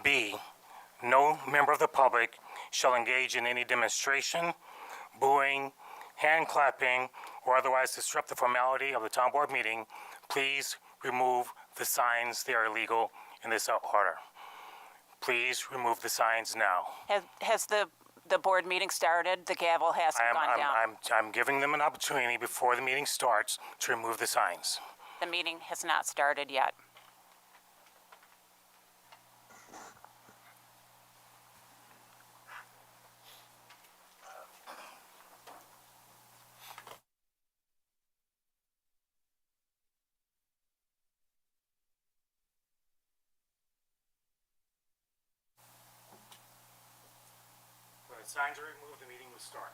B, no member of the public shall engage in any demonstration, booing, hand clapping, or otherwise disrupt the formality of the town board meeting. Please remove the signs. They are illegal in this order. Please remove the signs now. Has the board meeting started? The gavel hasn't gone down. I'm giving them an opportunity before the meeting starts to remove the signs. The meeting has not started yet. When the signs are removed, the meeting will start.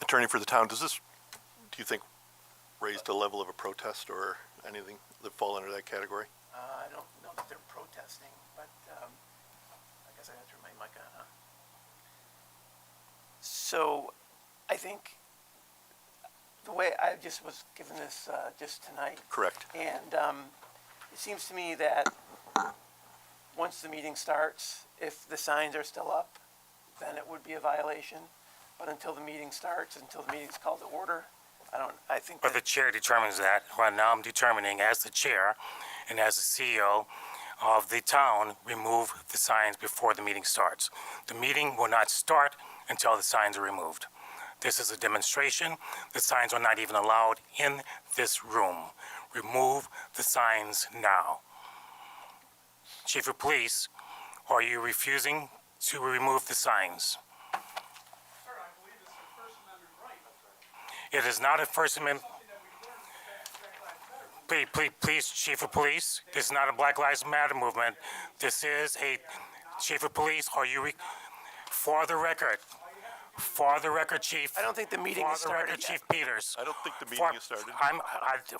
Attorney for the town, does this, do you think, raise the level of a protest or anything that fall under that category? I don't know that they're protesting, but I guess I have to turn my mic on, huh? So I think the way I just was given this just tonight. Correct. And it seems to me that once the meeting starts, if the signs are still up, then it would be a violation. But until the meeting starts, until the meeting's called to order, I think But the chair determines that. Right now, I'm determining as the chair and as the CEO of the town, remove the signs before the meeting starts. The meeting will not start until the signs are removed. This is a demonstration. The signs are not even allowed in this room. Remove the signs now. Chief of Police, are you refusing to remove the signs? Sir, I believe it's a First Amendment right. It is not a First Amendment. Something that we learned from Black Lives Matter. Please, Chief of Police, this is not a Black Lives Matter movement. This is a, Chief of Police, are you, for the record, Chief. I don't think the meeting has For the record, started yet. Chief Peters. I don't think the meeting has started.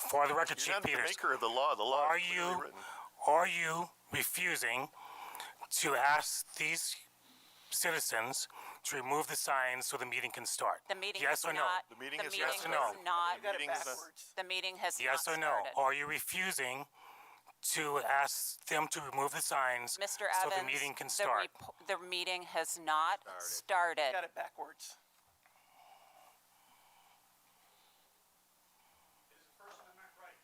For the record, You're Chief not the Peters, maker of the law. The law are is clearly you, written. are you refusing to ask these citizens to remove the signs so the meeting can start? The meeting Yes has or no? not. The meeting the is meeting yes or no? has not. You got it Meeting is- backwards. The meeting has Yes not or no? started. Are you refusing to ask them to remove the signs Mr. so Evans, the meeting can start? the meeting has not started. You got it backwards. It is a First Amendment right.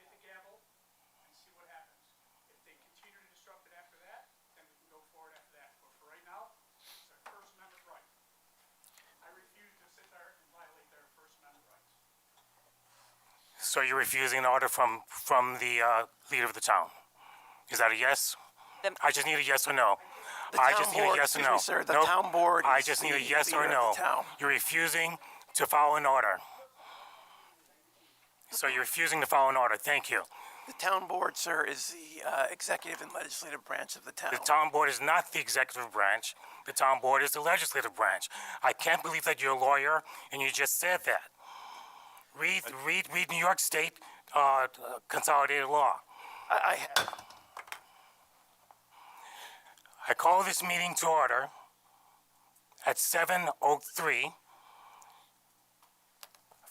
Hit the gavel and see what happens. If they continue to disrupt it after that, then we can go forward after that. But for right now, it's a First Amendment right. I refuse to sit there and violate their First Amendment rights. So you're refusing an order from the leader of the town? Is that a yes? The- I just need a yes or no. The I town just need a board- yes or excuse no. me, sir, the Nope. town board I is just need a the yes or leader no. of the town. You're refusing to follow an order. So you're refusing to follow an order. Thank you. The town board, sir, is the executive and legislative branch of the town. The town board is not the executive branch. The town board is the legislative branch. I can't believe that you're a lawyer and you just said that. Read New York State consolidated law. I have. I call this meeting to order at 7:03,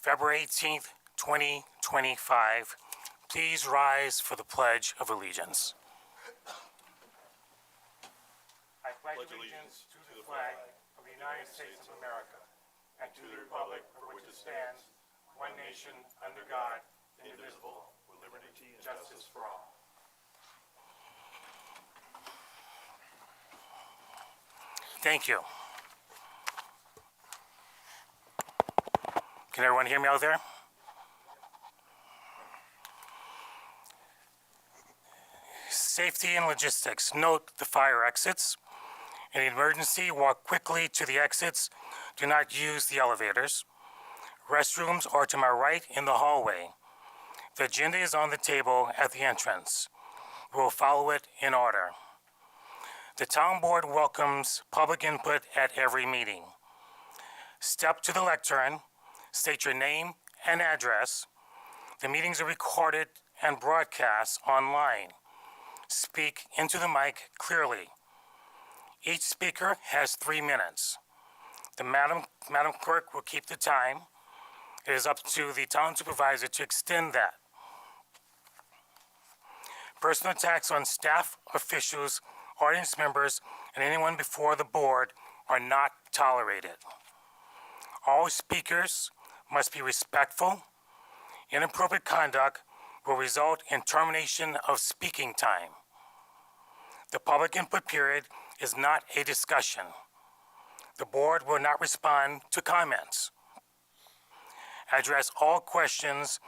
February 18th, 2025. Please rise for the Pledge of Allegiance. I pledge allegiance to the flag of the United States of America and to the republic for which it stands, one nation, under God, indivisible, with liberty and justice for all. Thank you. Can everyone hear me out there? Safety and logistics. Note the fire exits. In an emergency, walk quickly to the exits. Do not use the elevators. Restrooms are to my right in the hallway. The agenda is on the table at the entrance. We will follow it in order. The town board welcomes public input at every meeting. Step to the lectern, state your name and address. The meetings are recorded and broadcast online. Speak into the mic clearly. Each speaker has 3 minutes. The Madam Clerk will keep the time. It is up to the town supervisor to extend that. Personal attacks on staff, officials, audience members, and anyone before the board are not tolerated. All speakers must be respectful. Inappropriate conduct will result in termination of speaking time. The public input period is not a discussion. The board will not respond to comments. Address all questions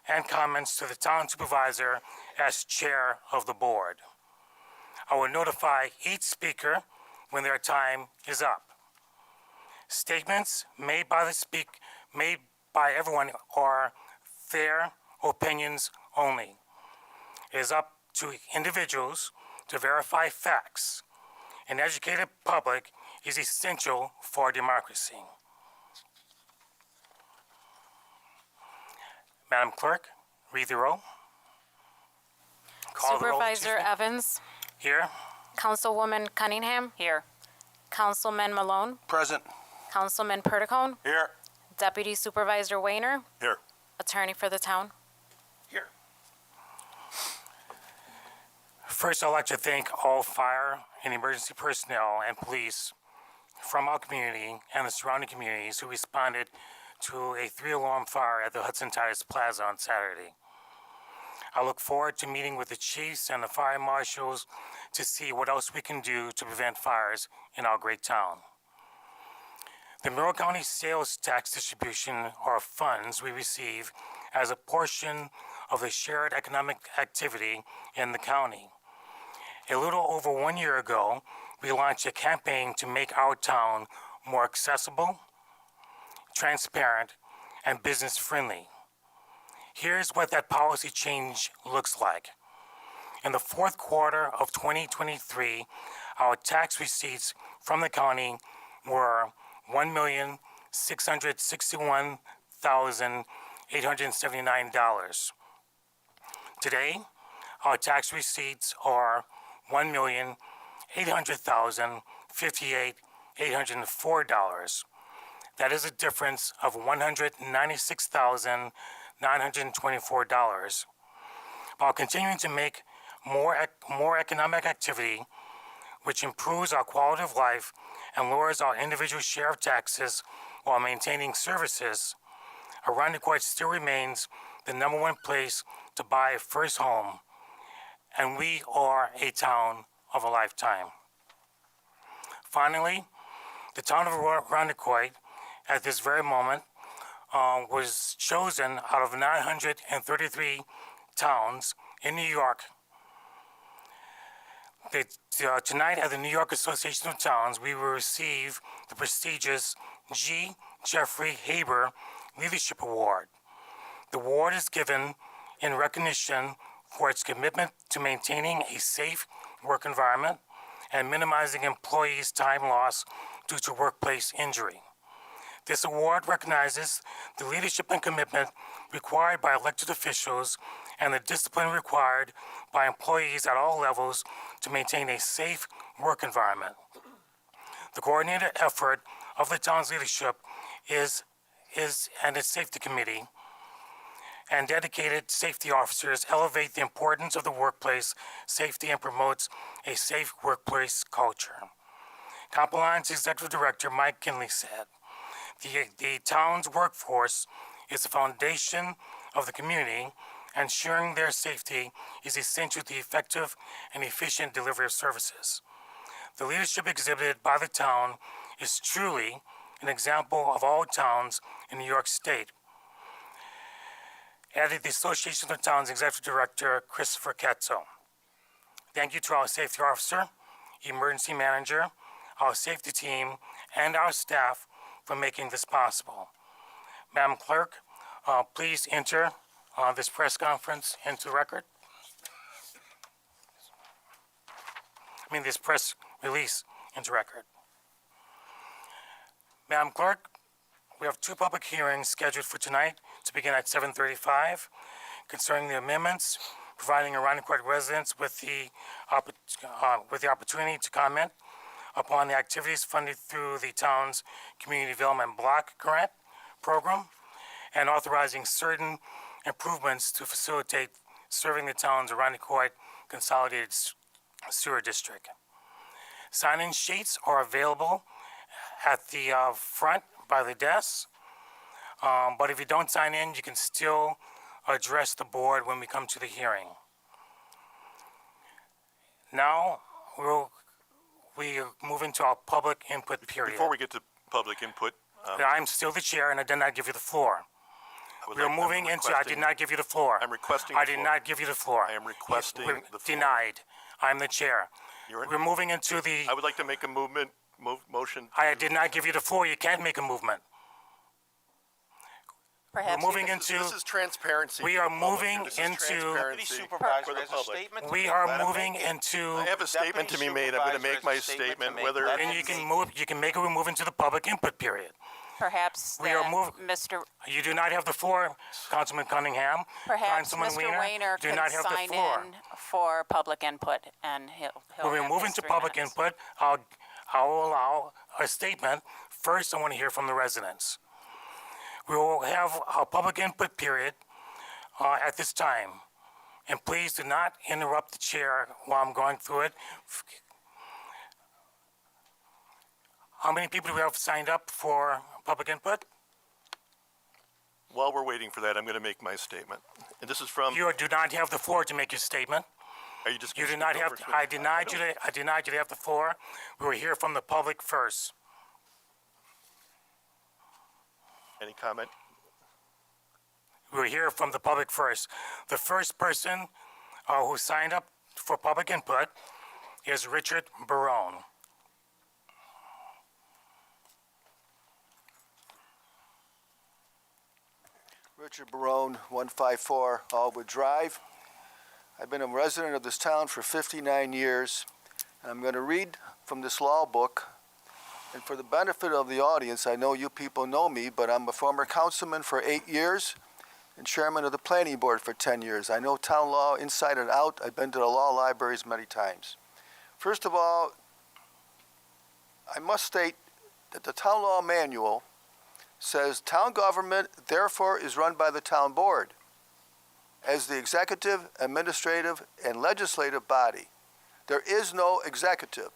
and comments to the town supervisor as chair of the board. I will notify each speaker when their time is up. Statements made by everyone are their opinions only. It is up to individuals to verify facts. An educated public is essential for democracy. Madam Clerk, read the roll. Call the roll, Supervisor excuse me. Evans, Here. Councilwoman Cunningham, Here. Councilman Malone, Present. Councilman Perticone, Here. Deputy Supervisor Wayner, Here. Attorney for the town. Here. First, I'd like to thank all fire and emergency personnel and police from our community and the surrounding communities who responded to a 3-alarm fire at the Hudson Titus Plaza on Saturday. I look forward to meeting with the chiefs and the fire marshals to see what else we can do to prevent fires in our great town. The Monroe County sales tax distribution are funds we receive as a portion of the shared economic activity in the county. A little over 1 year ago, we launched a campaign to make our town more accessible, transparent, and business-friendly. Here's what that policy change looks like. In the fourth quarter of 2023, our tax receipts from the county were $1,661,879. Today, our tax receipts are $1,800,058,804. That is a difference of $196,924. While continuing to make more economic activity, which improves our quality of life and lowers our individual share of taxes while maintaining services, Arundecoit still remains the #1 place to buy a first home, and we are a town of a lifetime. Finally, the town of Arundecoit, at this very moment, was chosen out of 933 towns in New York. Tonight at the New York Association of Towns, we will receive the prestigious G. Jeffrey Haber Leadership Award. The award is given in recognition for its commitment to maintaining a safe work environment and minimizing employees' time loss due to workplace injury. This award recognizes the leadership and commitment required by elected officials and the discipline required by employees at all levels to maintain a safe work environment. The coordinated effort of the town's leadership is and its safety committee and dedicated safety officers elevate the importance of the workplace safety and promotes a safe workplace culture. Compalion's Executive Director Mike Kinley said, the town's workforce is the foundation of the community, and ensuring their safety is essential to the effective and efficient delivery of services. The leadership exhibited by the town is truly an example of all towns in New York State, added the Association of Towns Executive Director Christopher Ketzo. Thank you to our safety officer, emergency manager, our safety team, and our staff for making this possible. Madam Clerk, please enter this press conference into record. This press release into record. Madam Clerk, we have 2 public hearings scheduled for tonight to begin at 7:35 concerning the amendments, providing Arundecoit residents with the opportunity to comment upon the activities funded through the town's Community Development Block Grant Program and authorizing certain improvements to facilitate serving the town's Arundecoit Consolidated Sewer District. Sign-in sheets are available at the front by the desks, but if you don't sign in, you can still address the board when we come to the hearing. Now, we move into our public input period. Before we get to public input, I'm still the chair, and I did not give you the floor. We are moving into, I did not give you the floor. I'm requesting I the did floor. not give you the floor. I am requesting We're the floor. Denied. I'm the chair. You're- We're moving into the, I would like to make a motion. I did not give you the floor. You can't make a movement. Perhaps moving you- into- This is transparency. We for are the public. moving This is into- transparency Deputy Supervisor for the has a public. statement to We make. are Let him moving make it. into, I have a statement to be made. I'm going to make my Supervisor has a statement to statement, make. whether, Let and him you can make- move, you can make it, we move into the public input period. Perhaps We are then move- You do not have the floor, Councilman Cunningham. Perhaps Councilman Mr. Weiner do can not have the sign floor. in for public input, and he'll When we have move his into 3 public minutes. input, I will allow a statement. First, I want to hear from the residents. We will have a public input period at this time. And please do not interrupt the chair while I'm going through it. How many people do we have signed up for public input? while we're waiting for that, I'm going to make my statement. And this is from, You do not have the floor to make your statement. are you just? You gonna do not speak have, over me? I denied you to have the floor. We will hear from the public first. Any comment? We will hear from the public first. The first person who signed up for public input is Richard Barone. Richard Barone, 154 Allwood Drive. I've been a resident of this town for 59 years. And I'm going to read from this law book. And for the benefit of the audience, I know you people know me, but I'm a former councilman for 8 years and chairman of the planning board for 10 years. I know town law inside and out. I've been to the law libraries many times. First of all, I must state that the town law manual says town government therefore is run by the town board as the executive, administrative, and legislative body. There is no executive.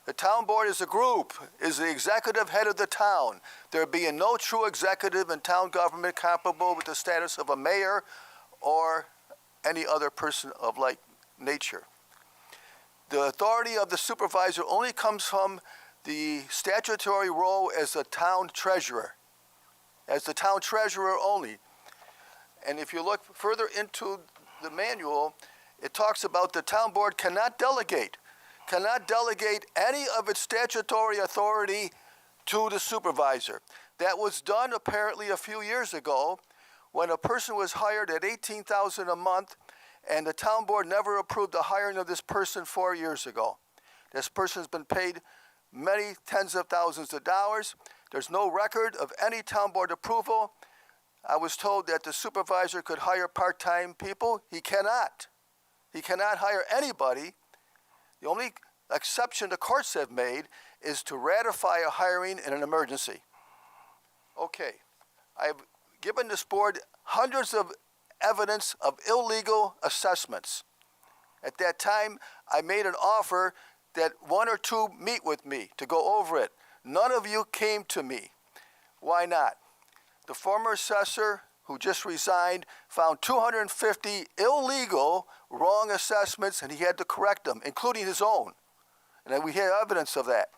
The town board is a group, is the executive head of the town. There being no true executive in town government comparable with the status of a mayor or any other person of like nature. The authority of the supervisor only comes from the statutory role as the town treasurer. As the town treasurer only. And if you look further into the manual, it talks about the town board cannot delegate any of its statutory authority to the supervisor. That was done apparently a few years ago when a person was hired at $18,000 a month, and the town board never approved the hiring of this person 4 years ago. This person's been paid many tens of thousands of dollars. There's no record of any town board approval. I was told that the supervisor could hire part-time people. He cannot. He cannot hire anybody. The only exception the courts have made is to ratify a hiring in an emergency. Okay, I've given this board hundreds of evidence of illegal assessments. At that time, I made an offer that one or two meet with me to go over it. None of you came to me. Why not? The former assessor, who just resigned, found 250 illegal wrong assessments, and he had to correct them, including his own. And we had evidence of that.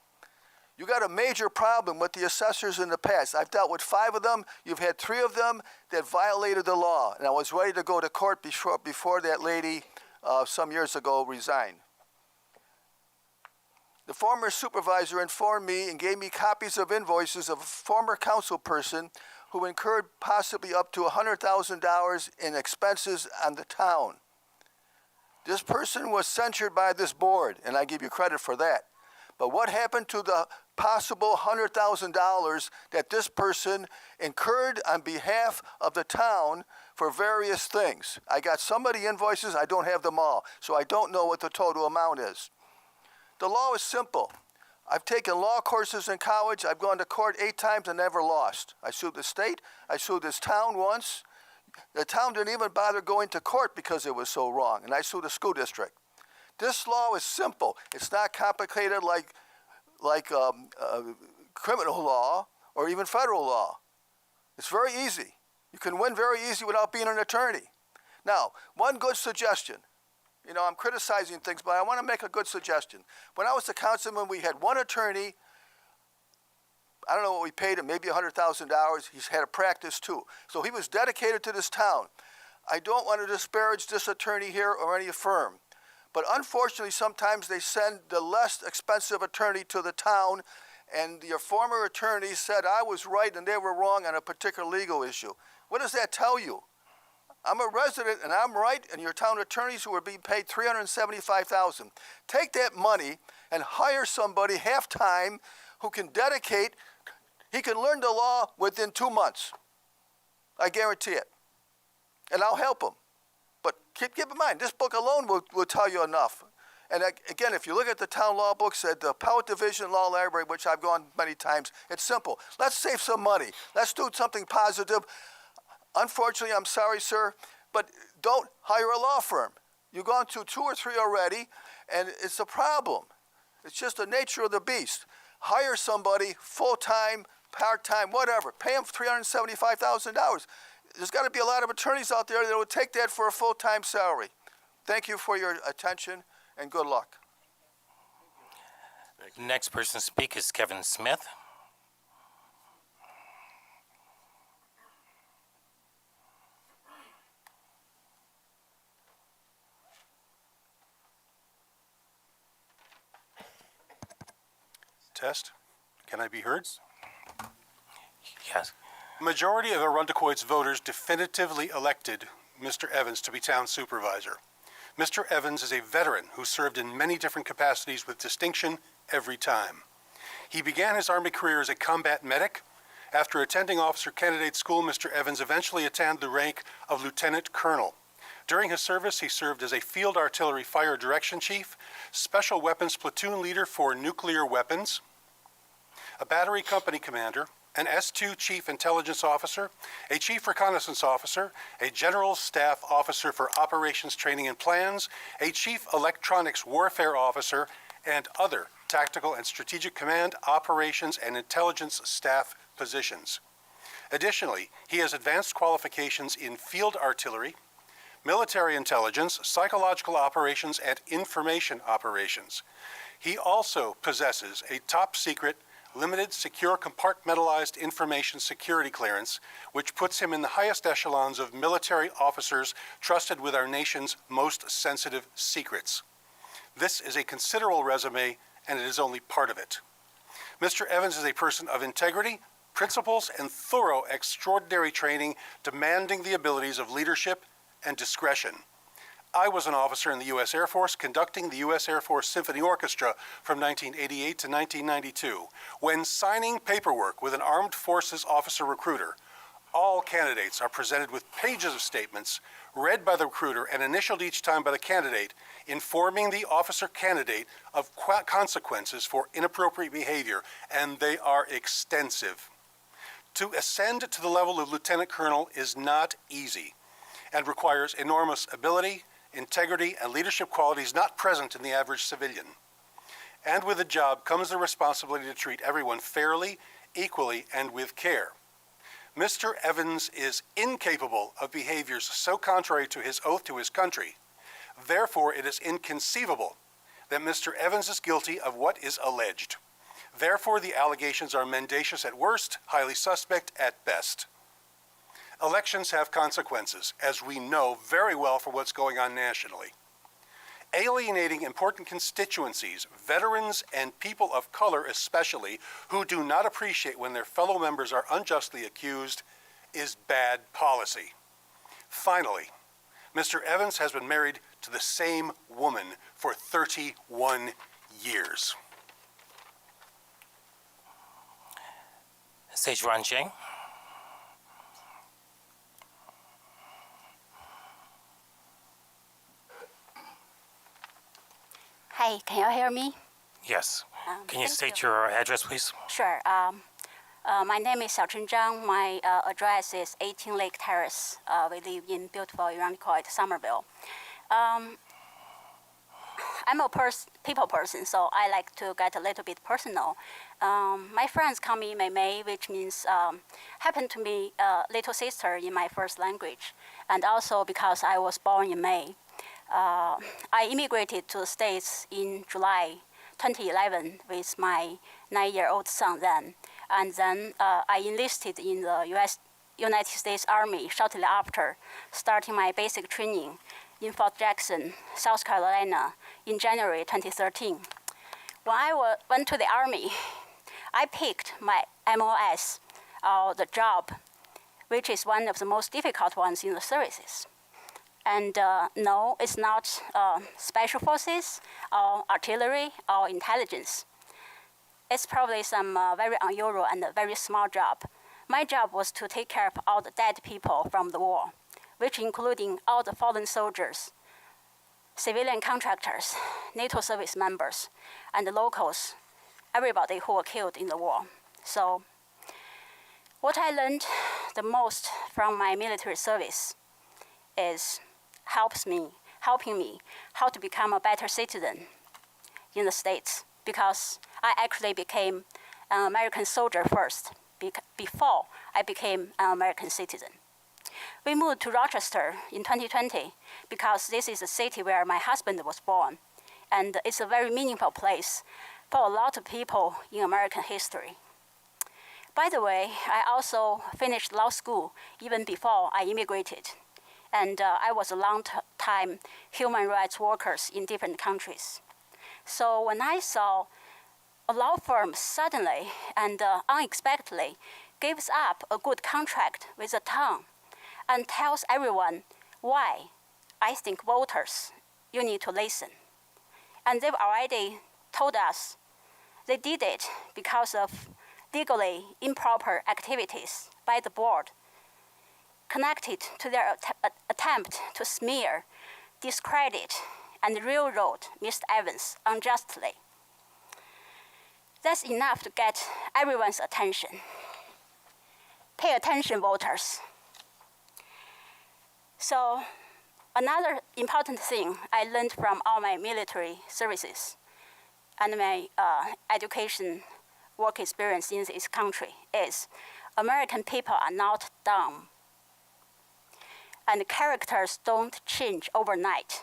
You got a major problem with the assessors in the past. I've dealt with 5 of them. You've had 3 of them that violated the law. And I was ready to go to court before that lady some years ago resigned. The former supervisor informed me and gave me copies of invoices of a former council person who incurred possibly up to $100,000 in expenses on the town. This person was censured by this board, and I give you credit for that. But what happened to the possible $100,000 that this person incurred on behalf of the town for various things? I got some of the invoices, I don't have them all, so I don't know what the total amount is. The law is simple. I've taken law courses in college. I've gone to court 8 times and never lost. I sued the state. I sued this town once. The town didn't even bother going to court because it was so wrong, and I sued the school district. This law is simple. It's not complicated like criminal law or even federal law. It's very easy. You can win very easy without being an attorney. Now, one good suggestion. You know, I'm criticizing things, but I want to make a good suggestion. When I was a councilman, we had one attorney. I don't know what we paid him, maybe $100,000. He's had a practice too. So he was dedicated to this town. I don't want to disparage this attorney here or any firm. But unfortunately, sometimes they send the less expensive attorney to the town, and your former attorney said I was right and they were wrong on a particular legal issue. What does that tell you? I'm a resident and I'm right, and your town attorneys who are being paid $375,000. Take that money and hire somebody half-time who can dedicate. He can learn the law within 2 months. I guarantee it. And I'll help him. But keep in mind, this book alone will tell you enough. And again, if you look at the town law books at the Appellate Division Law Library, which I've gone many times, it's simple. Let's save some money. Let's do something positive. Unfortunately, I'm sorry, sir, but don't hire a law firm. You've gone to 2 or 3 already, and it's a problem. It's just the nature of the beast. Hire somebody full-time, part-time, whatever. Pay them $375,000. There's got to be a lot of attorneys out there that would take that for a full-time salary. Thank you for your attention, and good luck. Next person to speak is Kevin Smith. Test. Can I be heard? Yes. Majority of Arundecoid's voters definitively elected Mr. Evans to be town supervisor. Mr. Evans is a veteran who served in many different capacities with distinction every time. He began his Army career as a combat medic. After attending officer candidate school, Mr. Evans eventually attained the rank of lieutenant colonel. During his service, he served as a field artillery fire direction chief, special weapons platoon leader for nuclear weapons, a battery company commander, an S2 chief intelligence officer, a chief reconnaissance officer, a general staff officer for operations training and plans, a chief electronics warfare officer, and other tactical and strategic command, operations, and intelligence staff positions. Additionally, he has advanced qualifications in field artillery, military intelligence, psychological operations, and information operations. He also possesses a top-secret, limited, secure, compartmentalized information security clearance, which puts him in the highest echelons of military officers trusted with our nation's most sensitive secrets. This is a considerable resume, and it is only part of it. Mr. Evans is a person of integrity, principles, and thorough, extraordinary training, demanding the abilities of leadership and discretion. I was an officer in the U.S. Air Force conducting the U.S. Air Force Symphony Orchestra from 1988 to 1992. When signing paperwork with an armed forces officer recruiter, all candidates are presented with pages of statements read by the recruiter and initialed each time by the candidate, informing the officer candidate of consequences for inappropriate behavior, and they are extensive. To ascend to the level of lieutenant colonel is not easy and requires enormous ability, integrity, and leadership qualities not present in the average civilian. And with the job comes the responsibility to treat everyone fairly, equally, and with care. Mr. Evans is incapable of behaviors so contrary to his oath to his country. Therefore, it is inconceivable that Mr. Evans is guilty of what is alleged. Therefore, the allegations are mendacious at worst, highly suspect at best. Elections have consequences, as we know very well for what's going on nationally. Alienating important constituencies, veterans and people of color especially, who do not appreciate when their fellow members are unjustly accused, is bad policy. Finally, Mr. Evans has been married to the same woman for 31 years. Sejwan Cheng. Hi, can you hear me? Yes. Can you Thank state your address, please? Sure. My name is Xiaochen Zhang. My address is 18 Lake Terrace. We live in beautiful Irondequoit, Somerville. I'm a people person, so I like to get a little bit personal. My friends call me Mei Mei, which means happen to be little sister in my first language, and also because I was born in May. I immigrated to the States in July 2011 with my 9-year-old son then, and then I enlisted in the United States Army shortly after, starting my basic training in Fort Jackson, South Carolina, in January 2013. When I went to the Army, I picked my MOS, or the job, which is one of the most difficult ones in the services. And no, it's not special forces or artillery or intelligence. It's probably some very unusual and very small job. My job was to take care of all the dead people from the war, which including all the fallen soldiers, civilian contractors, NATO service members, and the locals, everybody who were killed in the war. So what I learned the most from my military service is helping me how to become a better citizen in the States, because I actually became an American soldier first, before I became an American citizen. We moved to Rochester in 2020 because this is a city where my husband was born, and it's a very meaningful place for a lot of people in American history. By the way, I also finished law school even before I immigrated, and I was a long-time human rights worker in different countries. So when I saw a law firm suddenly and unexpectedly gives up a good contract with a town and tells everyone why, I think voters, you need to listen. And they've already told us they did it because of legally improper activities by the board connected to their attempt to smear, discredit, and railroad Mr. Evans unjustly. That's enough to get everyone's attention. Pay attention, voters. So another important thing I learned from all my military services and my education work experience in this country is American people are not dumb, and characters don't change overnight.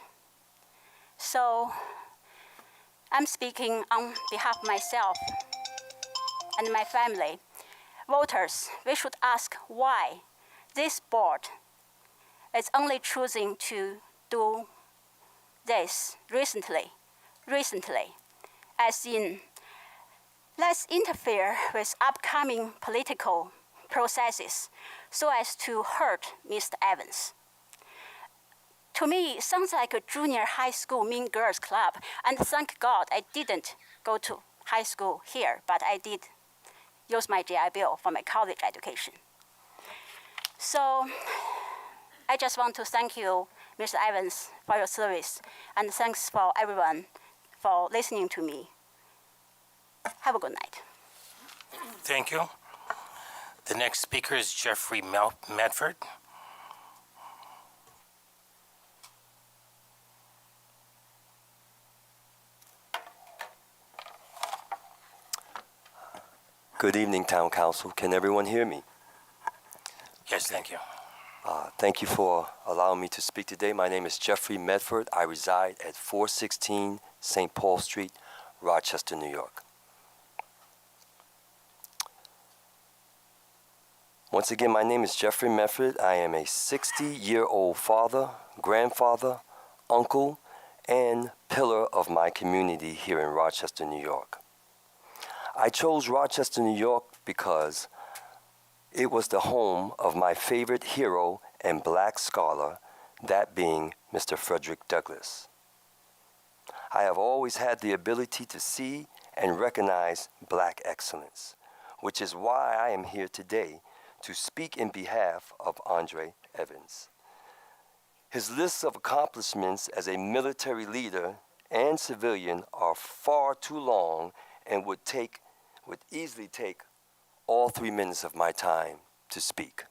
So I'm speaking on behalf of myself and my family. Voters, we should ask why this board is only choosing to do this recently, as in, let's interfere with upcoming political processes so as to hurt Mr. Evans. To me, it sounds like a junior high school mean girls club, and thank God I didn't go to high school here, but I did use my GI Bill for my college education. So I just want to thank you, Mr. Evans, for your service, and thanks for everyone for listening to me. Have a good night. Thank you. The next speaker is Jeffrey Medford. Good evening, Town Council. Can everyone hear me? Yes, thank you. Thank you for allowing me to speak today. My name is Jeffrey Medford. I reside at 416 St. Paul Street, Rochester, New York. Once again, my name is Jeffrey Medford. I am a 60-year-old father, grandfather, uncle, and pillar of my community here in Rochester, New York. I chose Rochester, New York because it was the home of my favorite hero and black scholar, that being Mr. Frederick Douglass. I have always had the ability to see and recognize black excellence, which is why I am here today to speak in behalf of Andre Evans. His list of accomplishments as a military leader and civilian are far too long and would easily take all 3 minutes of my time to speak.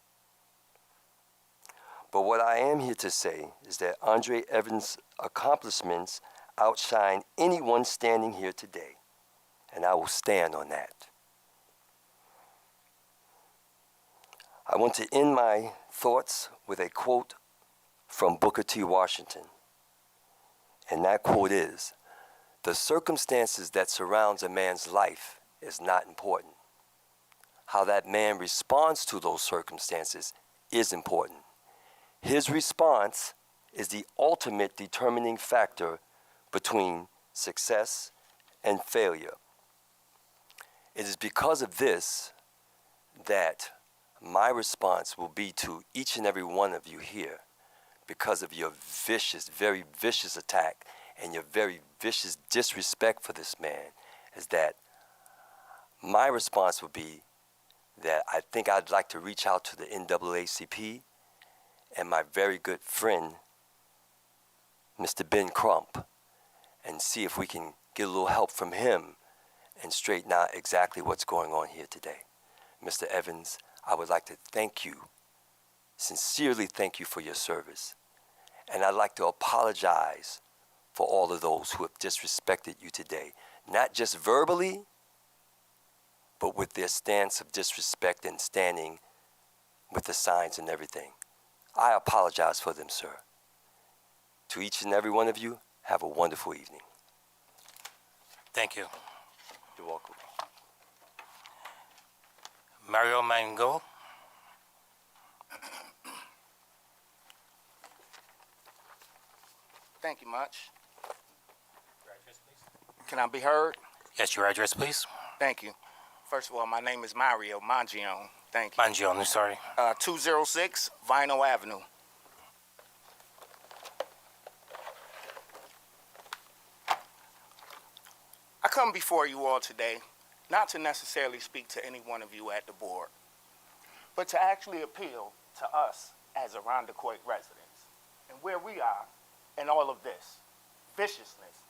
But what I am here to say is that Andre Evans' accomplishments outshine anyone standing here today, and I will stand on that. I want to end my thoughts with a quote from Booker T. Washington, and that quote is, "The circumstances that surrounds a man's life is not important. How that man responds to those circumstances is important. His response is the ultimate determining factor between success and failure. It is because of this that my response will be to each and every one of you here, because of your vicious, very vicious attack and your very vicious disrespect for this man, is that my response would be that I think I'd like to reach out to the NAACP and my very good friend, Mr. Ben Crump, and see if we can get a little help from him and straighten out exactly what's going on here today. Mr. Evans, I would like to thank you, sincerely thank you for your service. And I'd like to apologize for all of those who have disrespected you today, not just verbally, but with their stance of disrespect and standing with the signs and everything. I apologize for them, sir. To each and every one of you, have a wonderful evening. Thank you. You're welcome. Mario Mango. Thank you much. Can I be heard? Yes, your address, please. Thank you. First of all, my name is Mario Mangione. Thank you. Mangione, sorry. 206 Vinyl Avenue. I come before you all today not to necessarily speak to any one of you at the board, but to actually appeal to us as Irondequoit residents and where we are in all of this viciousness,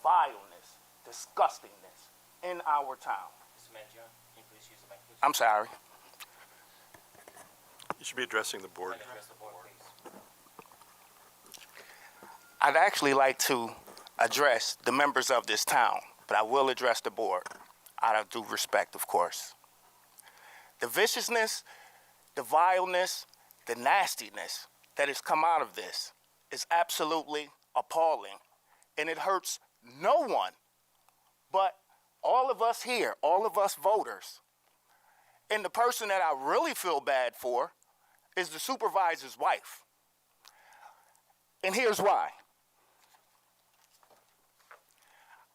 vileness, disgustingness in our town. Mr. Mangione, can you please use the mic, please? I'm sorry. You should be addressing the board. Address the board, please. I'd actually like to address the members of this town, but I will address the board out of due respect, of course. The viciousness, the vileness, the nastiness that has come out of this is absolutely appalling, and it hurts no one but all of us here, all of us voters. And the person that I really feel bad for is the supervisor's wife. And here's why.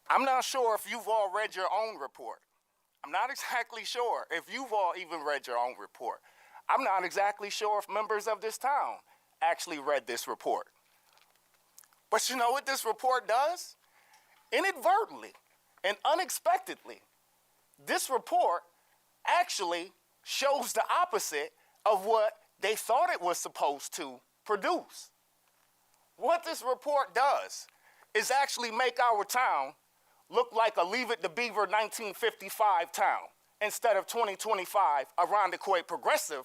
I'm not sure if you've all read your own report. I'm not exactly sure if you've all even read your own report. I'm not exactly sure if members of this town actually read this report. But you know what this report does? Inadvertently and unexpectedly, this report actually shows the opposite of what they thought it was supposed to produce. What this report does is actually make our town look like a Leave It to Beaver 1955 town instead of 2025 Irondequoit progressive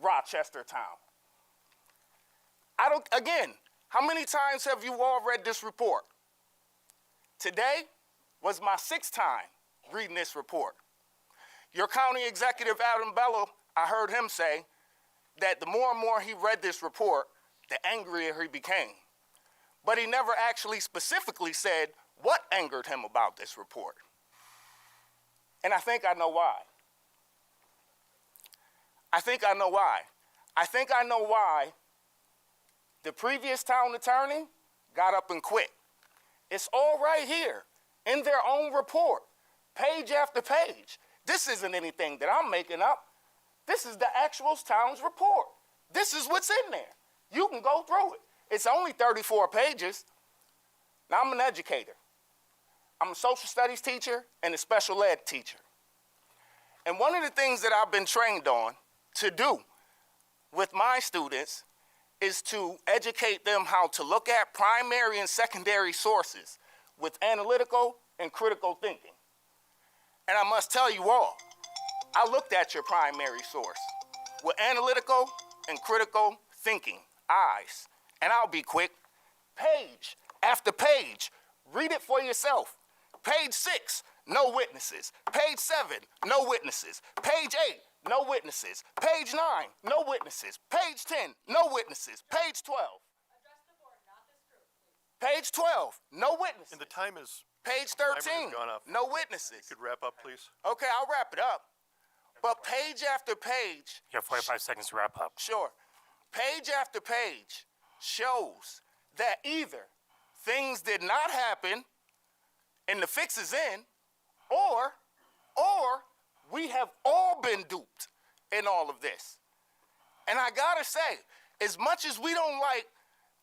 Rochester town. Again, how many times have you all read this report? Today was my 6th time reading this report. Your county executive, Adam Bello, I heard him say that the more and more he read this report, the angrier he became. But he never actually specifically said what angered him about this report. And I think I know why. I think I know why the previous town attorney got up and quit. It's all right here in their own report, page after page. This isn't anything that I'm making up. This is the actual town's report. This is what's in there. You can go through it. It's only 34 pages. Now, I'm an educator. I'm a social studies teacher and a special ed teacher. And one of the things that I've been trained on to do with my students is to educate them how to look at primary and secondary sources with analytical and critical thinking. And I must tell you all, I looked at your primary source with analytical and critical thinking eyes. And I'll be quick. Page after page, read it for yourself. Page 6, no witnesses. Page 7, no witnesses. Page 8, no witnesses. Page 9, no witnesses. Page 10, no witnesses. Page 12. Address the board, not this group, please. Page 12, no witnesses. And the time is, Page timer 13, has gone off. no witnesses. Could wrap up, please? Okay, I'll wrap it up. But page after page, You have 45 seconds to wrap up. sure, page after page shows that either things did not happen and the fix is in, or we have all been duped in all of this. And I gotta say, as much as we don't like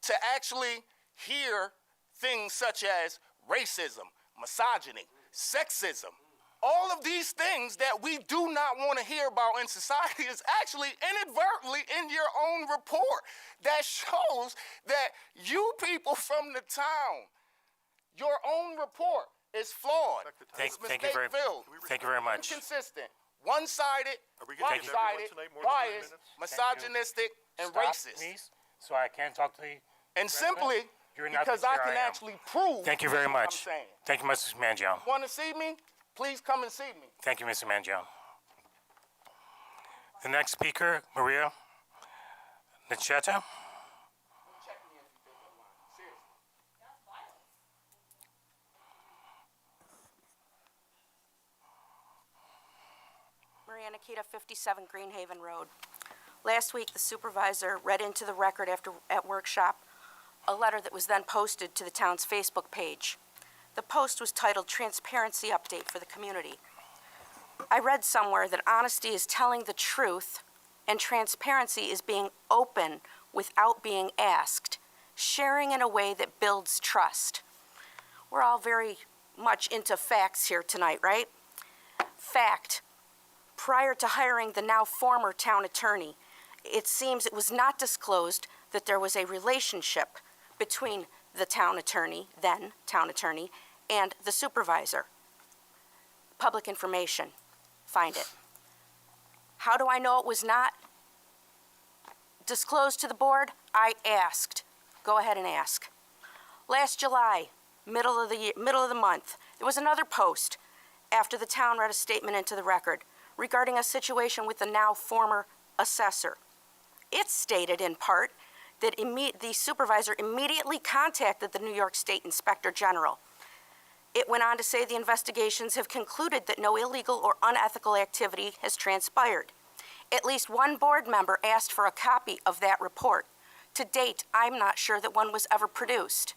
to actually hear things such as racism, misogyny, sexism, all of these things that we do not want to hear about in society is actually inadvertently in your own report that shows that you people from the town, your own report is flawed. Thank It's you very mistake-filled, much. inconsistent, one-sided, Are we gonna give everyone lopsided, tonight more than 10 biased, minutes? misogynistic, and Stop, racist. please, so I can talk to the And simply You're not the because I chair, can I am. actually prove Thank you very what I'm much. saying. Thank you, Mrs. Mangione. Want to see me? Please come and see me. Thank you, Mr. Mangione. The next speaker, Maria Nachetta. Check me if you think I'm lying. Seriously. Maria Nikita, 57 Greenhaven Road. Last week, the supervisor read into the record at workshop a letter that was then posted to the town's Facebook page. The post was titled Transparency Update for the Community. I read somewhere that honesty is telling the truth and transparency is being open without being asked, sharing in a way that builds trust. We're all very much into facts here tonight, right? Fact. Prior to hiring the now former town attorney, it seems it was not disclosed that there was a relationship between the town attorney, then town attorney, and the supervisor. Public information. Find it. How do I know it was not disclosed to the board? I asked. Go ahead and ask. Last July, middle of the month, there was another post after the town read a statement into the record regarding a situation with the now former assessor. It stated in part that the supervisor immediately contacted the New York State Inspector General. It went on to say the investigations have concluded that no illegal or unethical activity has transpired. At least one board member asked for a copy of that report. To date, I'm not sure that one was ever produced.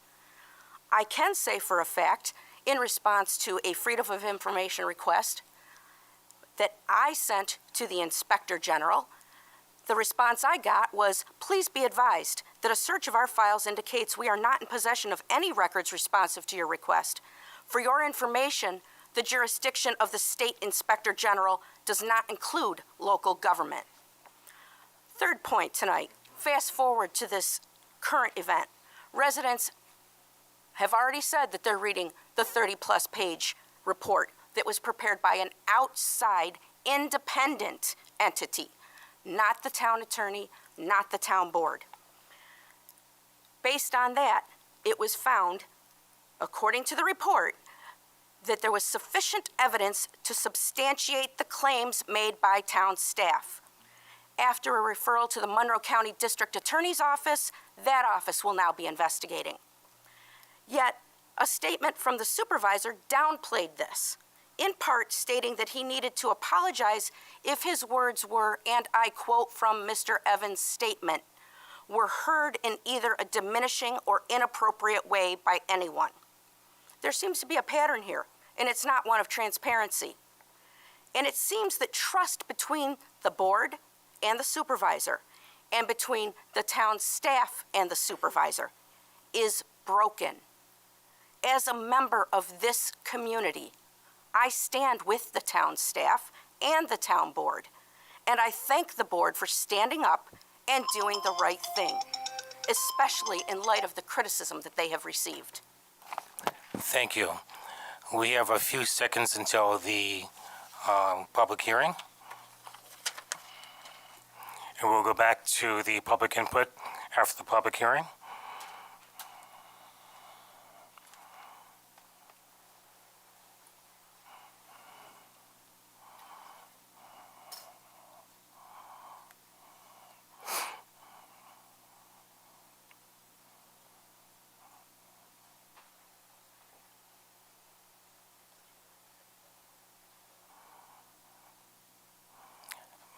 I can say for a fact, in response to a Freedom of Information request that I sent to the Inspector General, the response I got was, please be advised that a search of our files indicates we are not in possession of any records responsive to your request. For your information, the jurisdiction of the State Inspector General does not include local government. Third point tonight, fast forward to this current event. Residents have already said that they're reading the 30-plus page report that was prepared by an outside, independent entity, not the town attorney, not the town board. Based on that, it was found, according to the report, that there was sufficient evidence to substantiate the claims made by town staff. After a referral to the Monroe County District Attorney's Office, that office will now be investigating. Yet, a statement from the supervisor downplayed this, in part stating that he needed to apologize if his words were, and I quote from Mr. Evans' statement, were heard in either a diminishing or inappropriate way by anyone. There seems to be a pattern here, and it's not one of transparency. And it seems that trust between the board and the supervisor, and between the town staff and the supervisor, is broken. As a member of this community, I stand with the town staff and the town board, and I thank the board for standing up and doing the right thing, especially in light of the criticism that they have received. Thank you. We have a few seconds until the public hearing. And we'll go back to the public input after the public hearing.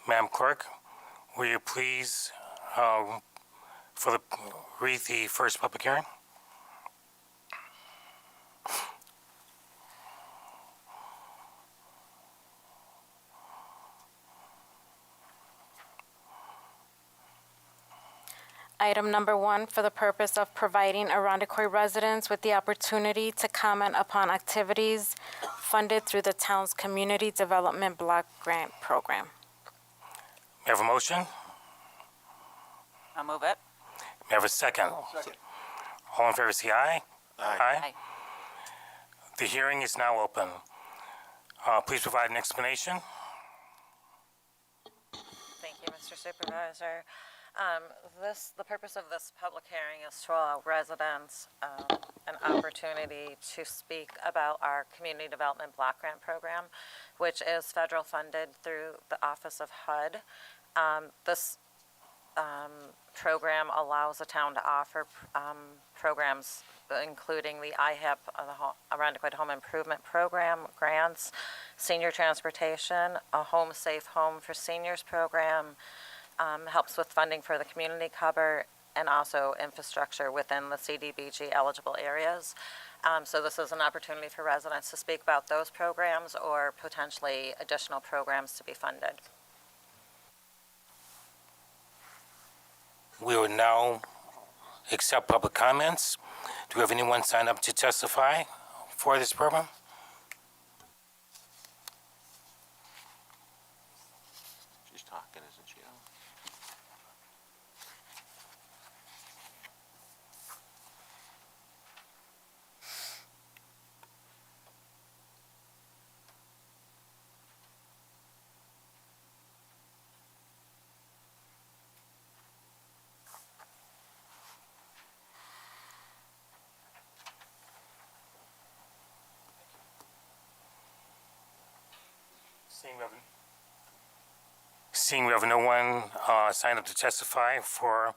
Madam Clerk, will you please read the first public hearing? Item number 1, for the purpose of providing Arundecoy residents with the opportunity to comment upon activities funded through the town's Community Development Block Grant Program. May I have a motion? I'll move it. May I have a second? Second. All in favor, say aye. Aye. The hearing is now open. Please provide an explanation. Thank you, Mr. Supervisor. The purpose of this public hearing is to allow residents an opportunity to speak about our Community Development Block Grant Program, which is federal funded through the Office of HUD. This program allows the town to offer programs including the IHEP, Arundecoy Home Improvement Program, grants, senior transportation, a Home Safe Home for Seniors program, helps with funding for the community cover, and also infrastructure within the CDBG eligible areas. So this is an opportunity for residents to speak about those programs or potentially additional programs to be funded. We will now accept public comments. Do we have anyone sign up to testify for this program? She's talking, isn't she? Seeing we have no one signed up to testify for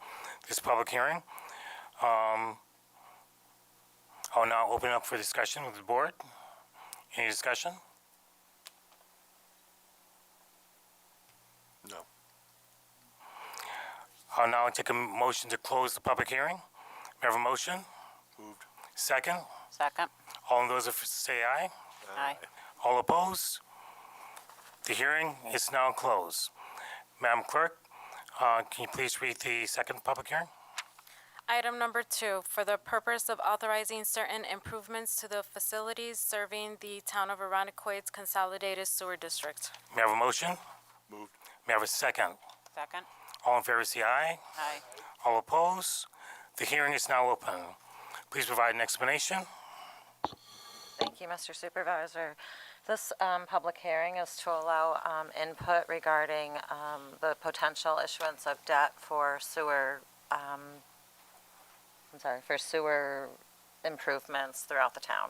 this public hearing, I'll now open up for discussion with the board. Any discussion? No. I'll now take a motion to close the public hearing. May I have a motion? Moved. Second? Second. All in those say aye. Aye. All opposed? The hearing is now closed. Madam Clerk, can you please read the second public hearing? Item number 2, for the purpose of authorizing certain improvements to the facilities serving the town of Arundecoy's Consolidated Sewer District. May I have a motion? Moved. May I have a second? Second. All in favor say aye. Aye. All opposed? The hearing is now open. Please provide an explanation. Thank you, Mr. Supervisor. This public hearing is to allow input regarding the potential issuance of debt for sewer, for sewer improvements throughout the town.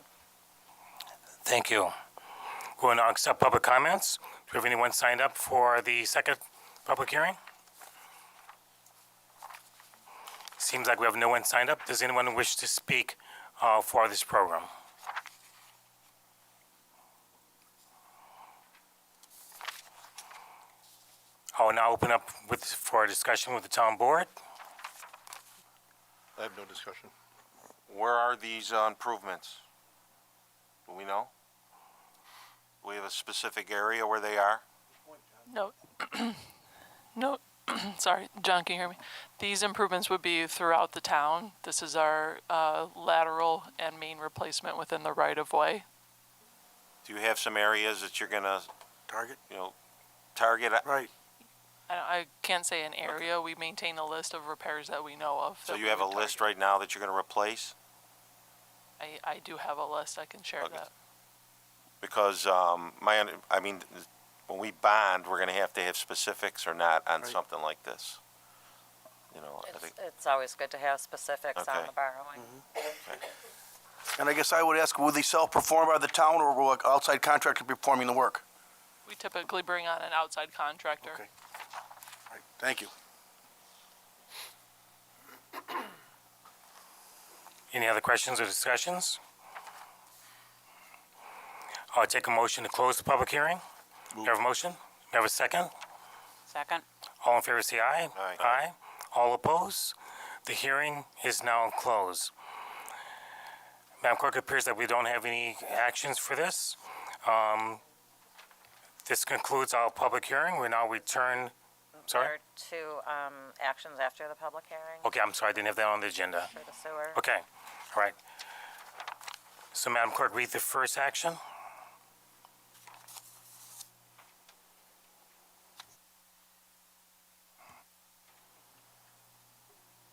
Thank you. We'll now accept public comments. Do we have anyone signed up for the second public hearing? Seems like we have no one signed up. Does anyone wish to speak for this program? I will now open up for a discussion with the town board. I have no discussion. Where are these improvements? Do we know? Do we have a specific area where they are? No, no, sorry, John, can you hear me? These improvements would be throughout the town. This is our lateral and main replacement within the right-of-way. Do you have some areas that you're gonna, Target? target? Right. I can't say an area. We maintain a list of repairs that we know of. So that you we have a would list target. right now that you're gonna replace? I do have a list, I can share Okay. that. Because, when we bond, we're gonna have to have specifics or not on Right. something like this. You know, I think, It's always good to have specifics on Okay. the borrowing. And I guess I would ask, will they self-perform by the town, or will an outside contractor be performing the work? We typically bring on an outside contractor. Okay. All right, thank you. Any other questions or discussions? I'll take a motion to close the public hearing. Do you have a motion? Do you have a second? Second? All in favor, say aye. Aye. Aye. All opposed? The hearing is now closed. Madam Clerk, it appears that we don't have any actions for this. This concludes our public hearing. We now return, sorry? There are two actions after the public hearing Okay, I'm sorry, I didn't have that on the agenda. for the sewer. Okay, all right. So Madam Clerk, read the first action.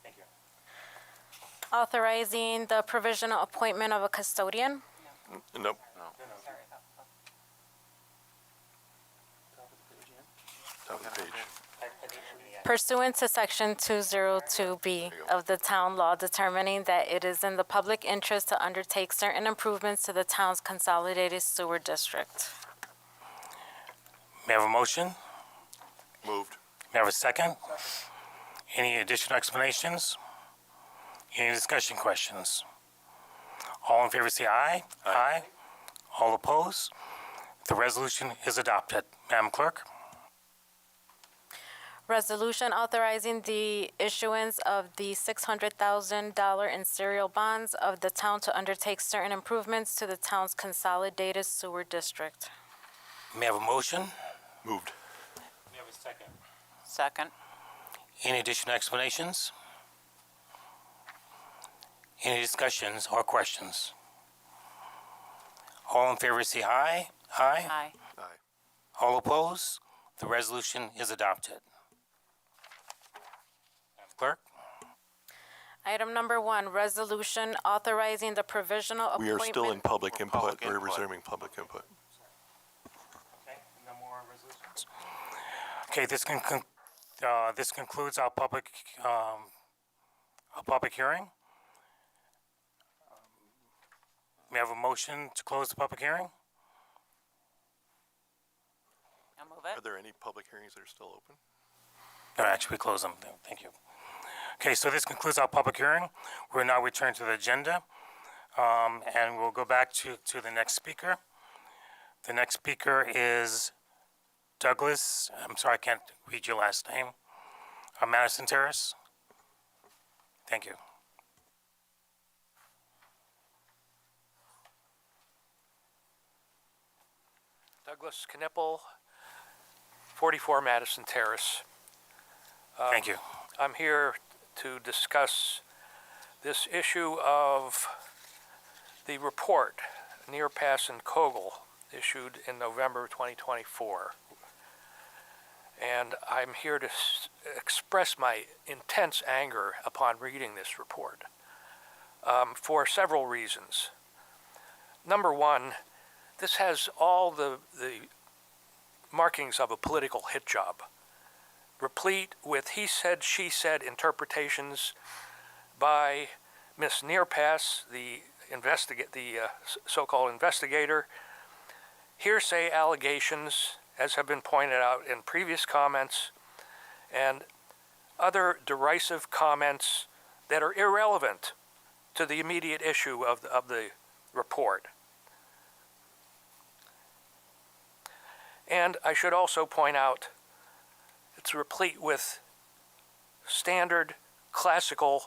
Thank you. Authorizing the provisional appointment of a custodian. Nope. Top of the page. Pursuant to Section 202B of the town law determining that it is in the public interest to undertake certain improvements to the town's consolidated sewer district. May I have a motion? Moved. May I have a second? Any additional explanations? Any discussion questions? All in favor say aye. Aye. All opposed? The resolution is adopted. Madam Clerk? Resolution authorizing the issuance of the $600,000 in serial bonds of the town to undertake certain improvements to the town's consolidated sewer district. May I have a motion? Moved. May I have a second? Second? Any additional explanations? Any discussions or questions? All in favor say aye. Aye. Aye. Aye. All opposed? The resolution is adopted. Madam Clerk? Item number 1, resolution authorizing the provisional We appointment. are still in public input. Public We're input. reserving public input. Okay, no more resolutions? Okay, this concludes our public hearing. May I have a motion to close the public hearing? I'll move Are it. there any public hearings that are still open? No, actually, we close them. Thank you. Okay, so this concludes our public hearing. We'll now return to the agenda, and we'll go back to the next speaker. The next speaker is Douglas, I'm sorry, I can't read your last name. Madison Terrace. Thank you. Douglas Knipple, 44 Madison Terrace. Thank you. I'm here to discuss this issue of the report, Nearpass and Kogel, issued in November 2024. And I'm here to express my intense anger upon reading this report for several reasons. Number one, this has all the markings of a political hit job, replete with he said, she said interpretations by Ms. Nearpass, the so-called investigator, hearsay allegations, as have been pointed out in previous comments, and other derisive comments that are irrelevant to the immediate issue of the report. And I should also point out, it's replete with standard classical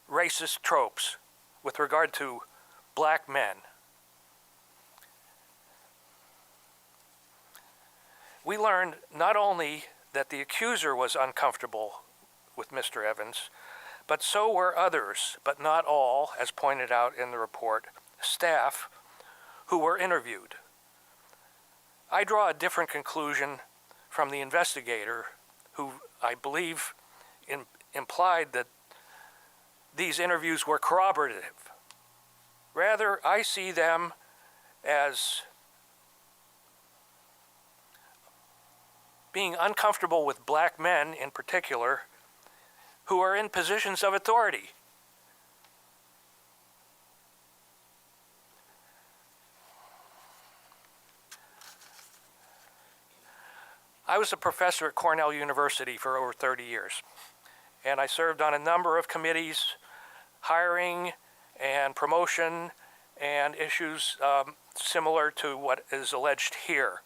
racist tropes with regard to black men. We learned not only that the accuser was uncomfortable with Mr. Evans, but so were others, but not all, as pointed out in the report, staff who were interviewed. I draw a different conclusion from the investigator, who I believe implied that these interviews were corroborative. Rather, I see them as being uncomfortable with black men in particular who are in positions of authority. I was a professor at Cornell University for over 30 years, and I served on a number of committees, hiring and promotion and issues similar to what is alleged here.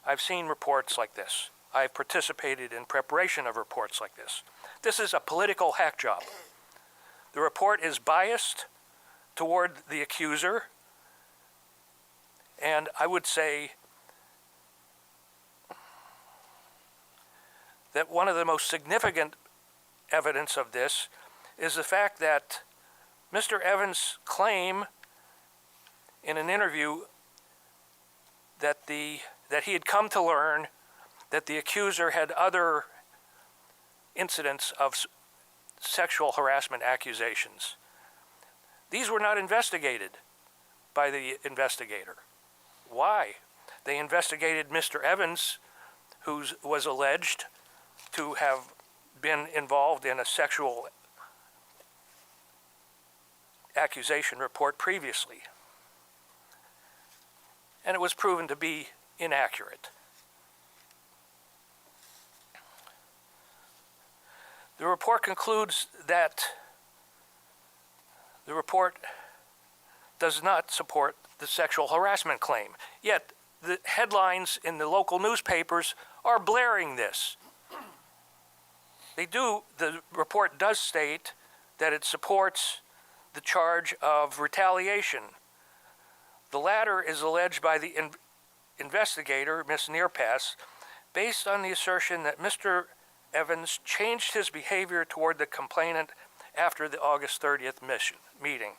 I've seen reports like this. I've participated in preparation of reports like this. This is a political hack job. The report is biased toward the accuser, and I would say that one of the most significant evidence of this is the fact that Mr. Evans' claim in an interview that he had come to learn that the accuser had other incidents of sexual harassment accusations. These were not investigated by the investigator. Why? They investigated Mr. Evans, who was alleged to have been involved in a sexual accusation report previously. And it was proven to be inaccurate. The report concludes that the report does not support the sexual harassment claim. Yet the headlines in the local newspapers are blaring this. The report does state that it supports the charge of retaliation. The latter is alleged by the investigator, Ms. Nearpass, based on the assertion that Mr. Evans changed his behavior toward the complainant after the August 30th meeting.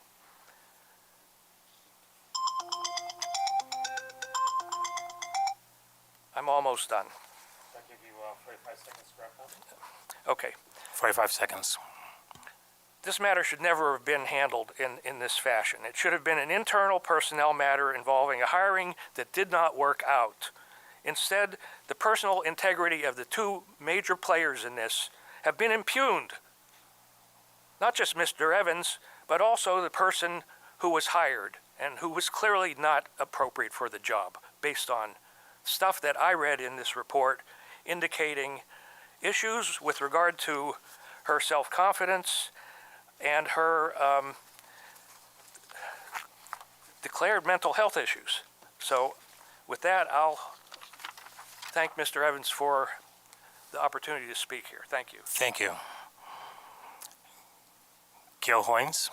I'm almost done. I'll give you 45 seconds to wrap up. Okay. 45 seconds. This matter should never have been handled in this fashion. It should have been an internal personnel matter involving a hiring that did not work out. Instead, the personal integrity of the two major players in this have been impugned. Not just Mr. Evans, but also the person who was hired and who was clearly not appropriate for the job, based on stuff that I read in this report indicating issues with regard to her self-confidence and her declared mental health issues. So with that, I'll thank Mr. Evans for the opportunity to speak here. Thank you. Thank you. Gail Hoynes.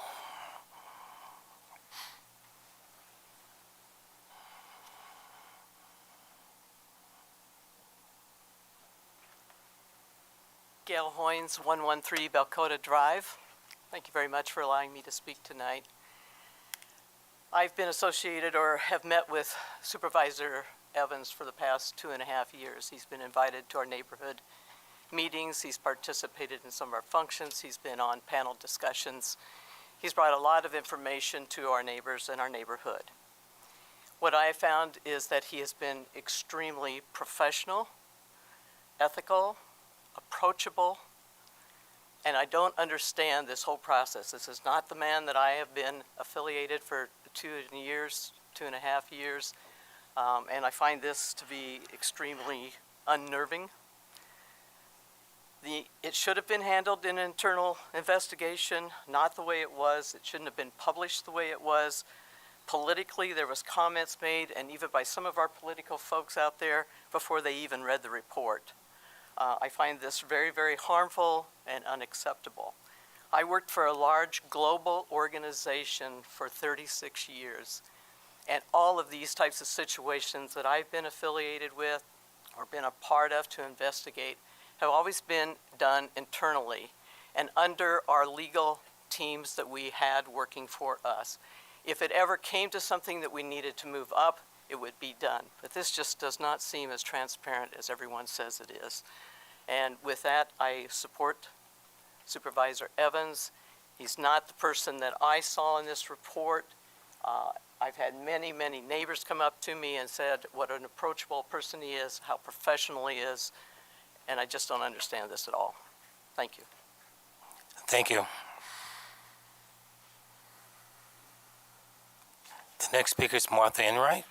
Gail Hoynes, 113 Belcota Drive. Thank you very much for allowing me to speak tonight. I've been associated or have met with Supervisor Evans for the past 2.5 years. He's been invited to our neighborhood meetings. He's participated in some of our functions. He's been on panel discussions. He's brought a lot of information to our neighbors and our neighborhood. What I have found is that he has been extremely professional, ethical, approachable, and I don't understand this whole process. This is not the man that I have been affiliated for 2.5 years, and I find this to be extremely unnerving. It should have been handled in an internal investigation, not the way it was. It shouldn't have been published the way it was. Politically, there was comments made, and even by some of our political folks out there, before they even read the report. I find this very, very harmful and unacceptable. I worked for a large global organization for 36 years, and all of these types of situations that I've been affiliated with or been a part of to investigate have always been done internally and under our legal teams that we had working for us. If it ever came to something that we needed to move up, it would be done. But this just does not seem as transparent as everyone says it is. And with that, I support Supervisor Evans. He's not the person that I saw in this report. I've had many, many neighbors come up to me and said what an approachable person he is, how professional he is, and I just don't understand this at all. Thank you. Thank you. The next speaker is Martha Enright.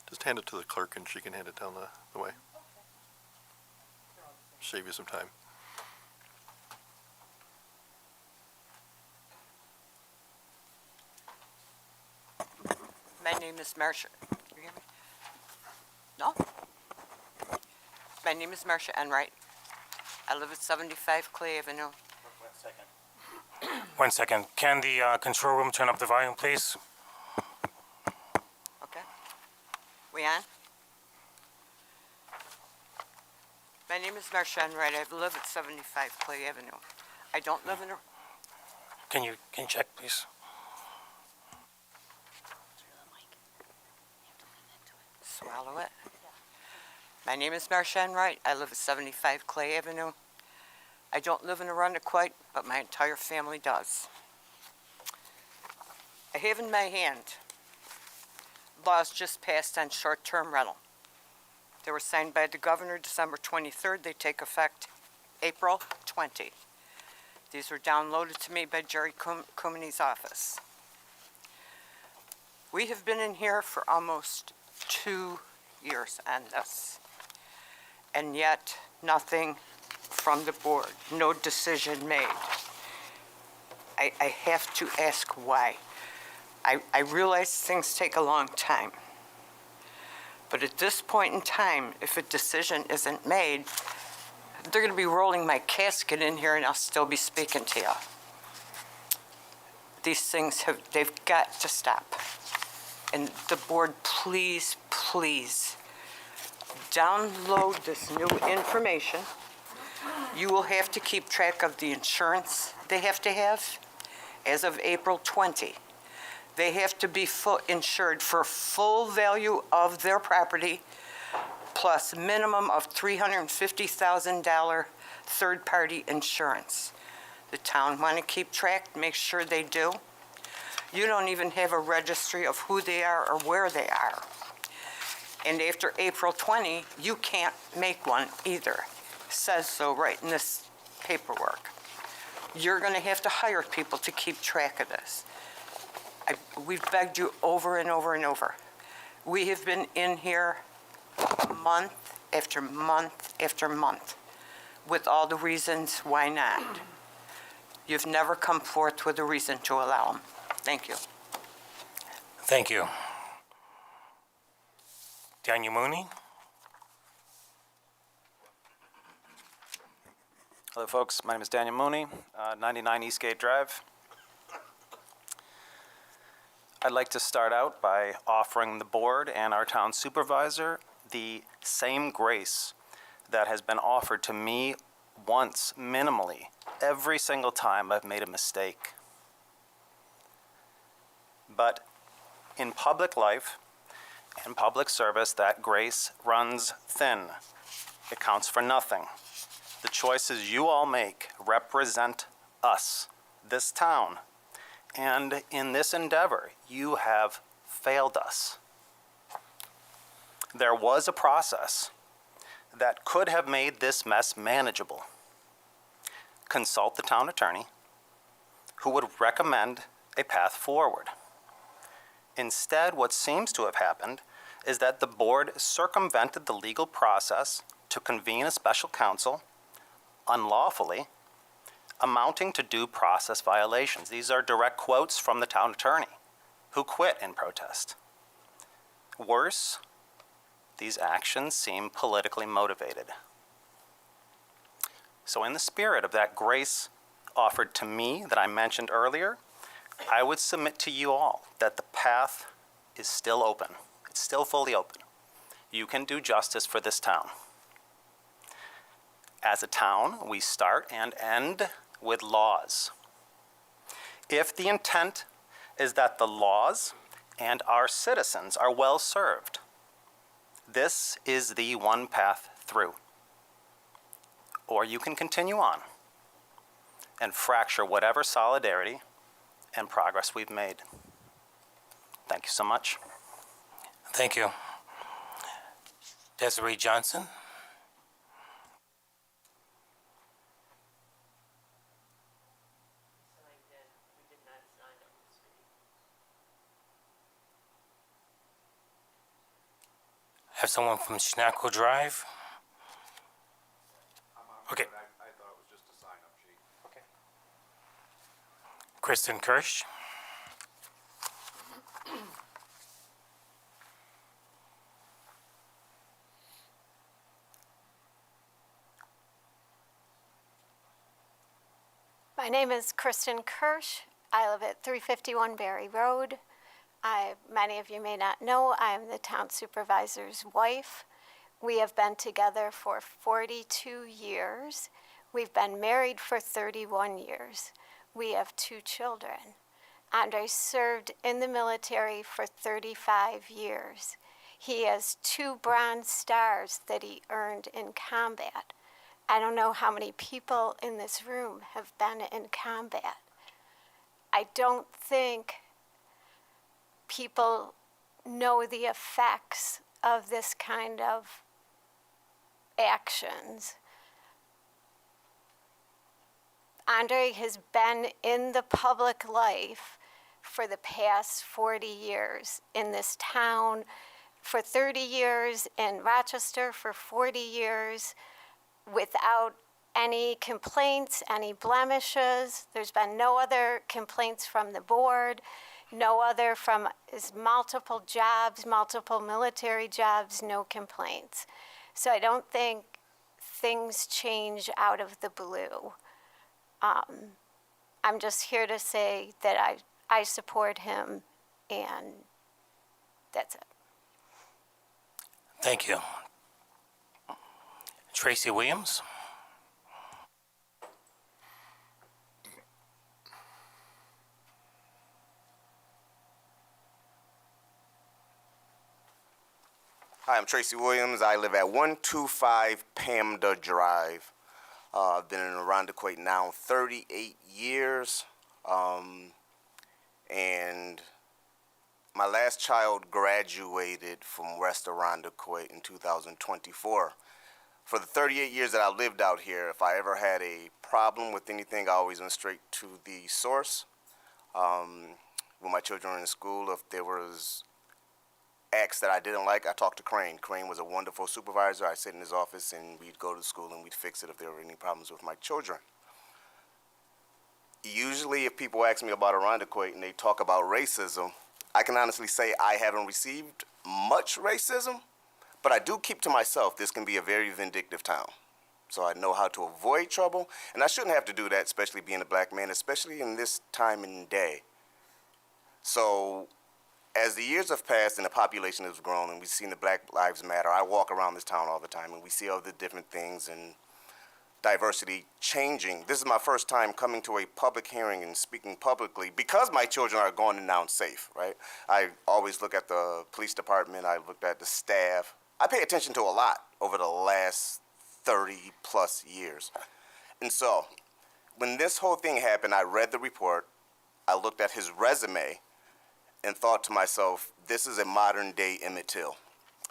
Just hand it to the clerk and she can hand it down the way. Save you some time. My name is Marcia. Can you hear me? No? My name is Marcia Enright. I live at 75 Clay Avenue. 1 second. Can the control room turn up the volume, please? Okay. We on? My name is Marcia Enright. I live at 75 Clay Avenue. I don't live in a... Can you check, please? Swallow it. My name is Marcia Enright. I live at 75 Clay Avenue. I don't live in Arundequoit, but my entire family does. I have in my hand laws just passed on short-term rental. They were signed by the governor December 23rd. They take effect April 20. These were downloaded to me by Jerry Kumany's office. We have been in here for almost 2 years on this, and yet nothing from the board, no decision made. I have to ask why. I realize things take a long time, but at this point in time, if a decision isn't made, they're going to be rolling my casket in here and I'll still be speaking to you. These things they've got to stop. And the board, please, please, download this new information. You will have to keep track of the insurance they have to have as of April 20. They have to be insured for full value of their property plus minimum of $350,000 third-party insurance. The town want to keep track, make sure they do. You don't even have a registry of who they are or where they are. And after April 20, you can't make one either. Says so right in this paperwork. You're going to have to hire people to keep track of this. We've begged you over and over and over. We have been in here month after month after month with all the reasons why not. You've never come forth with a reason to allow them. Thank you. Thank you. Daniel Mooney. Hello, folks. My name is Daniel Mooney, 99 Eastgate Drive. I'd like to start out by offering the board and our town supervisor the same grace that has been offered to me once, minimally, every single time I've made a mistake. But in public life, in public service, that grace runs thin. It counts for nothing. The choices you all make represent us, this town. And in this endeavor, you have failed us. There was a process that could have made this mess manageable. Consult the town attorney, who would recommend a path forward. Instead, what seems to have happened is that the board circumvented the legal process to convene a special counsel unlawfully, amounting to due process violations. These are direct quotes from the town attorney, who quit in protest. Worse, these actions seem politically motivated. So in the spirit of that grace offered to me that I mentioned earlier, I would submit to you all that the path is still open. It's still fully open. You can do justice for this town. As a town, we start and end with laws. If the intent is that the laws and our citizens are well served. This is the one path through. Or you can continue on and fracture whatever solidarity and progress we've made. Thank you so much. Thank you. Desiree Johnson. Have someone from Schnackle Drive? Okay. I thought it was just a sign-up sheet. Okay. Kristen Kirsch. My name is Kristen Kirsch. I live at 351 Berry Road. Many of you may not know, I am the town supervisor's wife. We have been together for 42 years. We've been married for 31 years. We have 2 children. Andre served in the military for 35 years. He has 2 Bronze Stars that he earned in combat. I don't know how many people in this room have been in combat. I don't think people know the effects of this kind of actions. Andre has been in the public life for the past 40 years in this town, for 30 years in Rochester, for 40 years, without any complaints, any blemishes. There's been no other complaints from the board, no other from his multiple jobs, multiple military jobs, no complaints. So I don't think things change out of the blue. I'm just here to say that I support him, and that's it. Thank you. Tracy Williams. Hi, I'm Tracy Williams. I live at 125 Pamda Drive. I've been in Arundequoit now 38 years. And my last child graduated from West Arundequoit in 2024. For the 38 years that I lived out here, if I ever had a problem with anything, I always went straight to the source. When my children were in school, if there was acts that I didn't like, I talked to Crane. Crane was a wonderful supervisor. I'd sit in his office and we'd go to school and we'd fix it if there were any problems with my children. Usually if people ask me about Arundequoit and they talk about racism, I can honestly say I haven't received much racism, but I do keep to myself. This can be a very vindictive town. So I know how to avoid trouble, and I shouldn't have to do that, especially being a black man, especially in this time and day. So as the years have passed and the population has grown and we've seen the Black Lives Matter, I walk around this town all the time and we see all the different things and diversity changing. This is my first time coming to a public hearing and speaking publicly because my children are going and down safe, right? I always look at the police department, I looked at the staff. I pay attention to a lot over the last 30 plus years. And so when this whole thing happened, I read the report, I looked at his resume, and thought to myself, this is a modern day Emmett Till,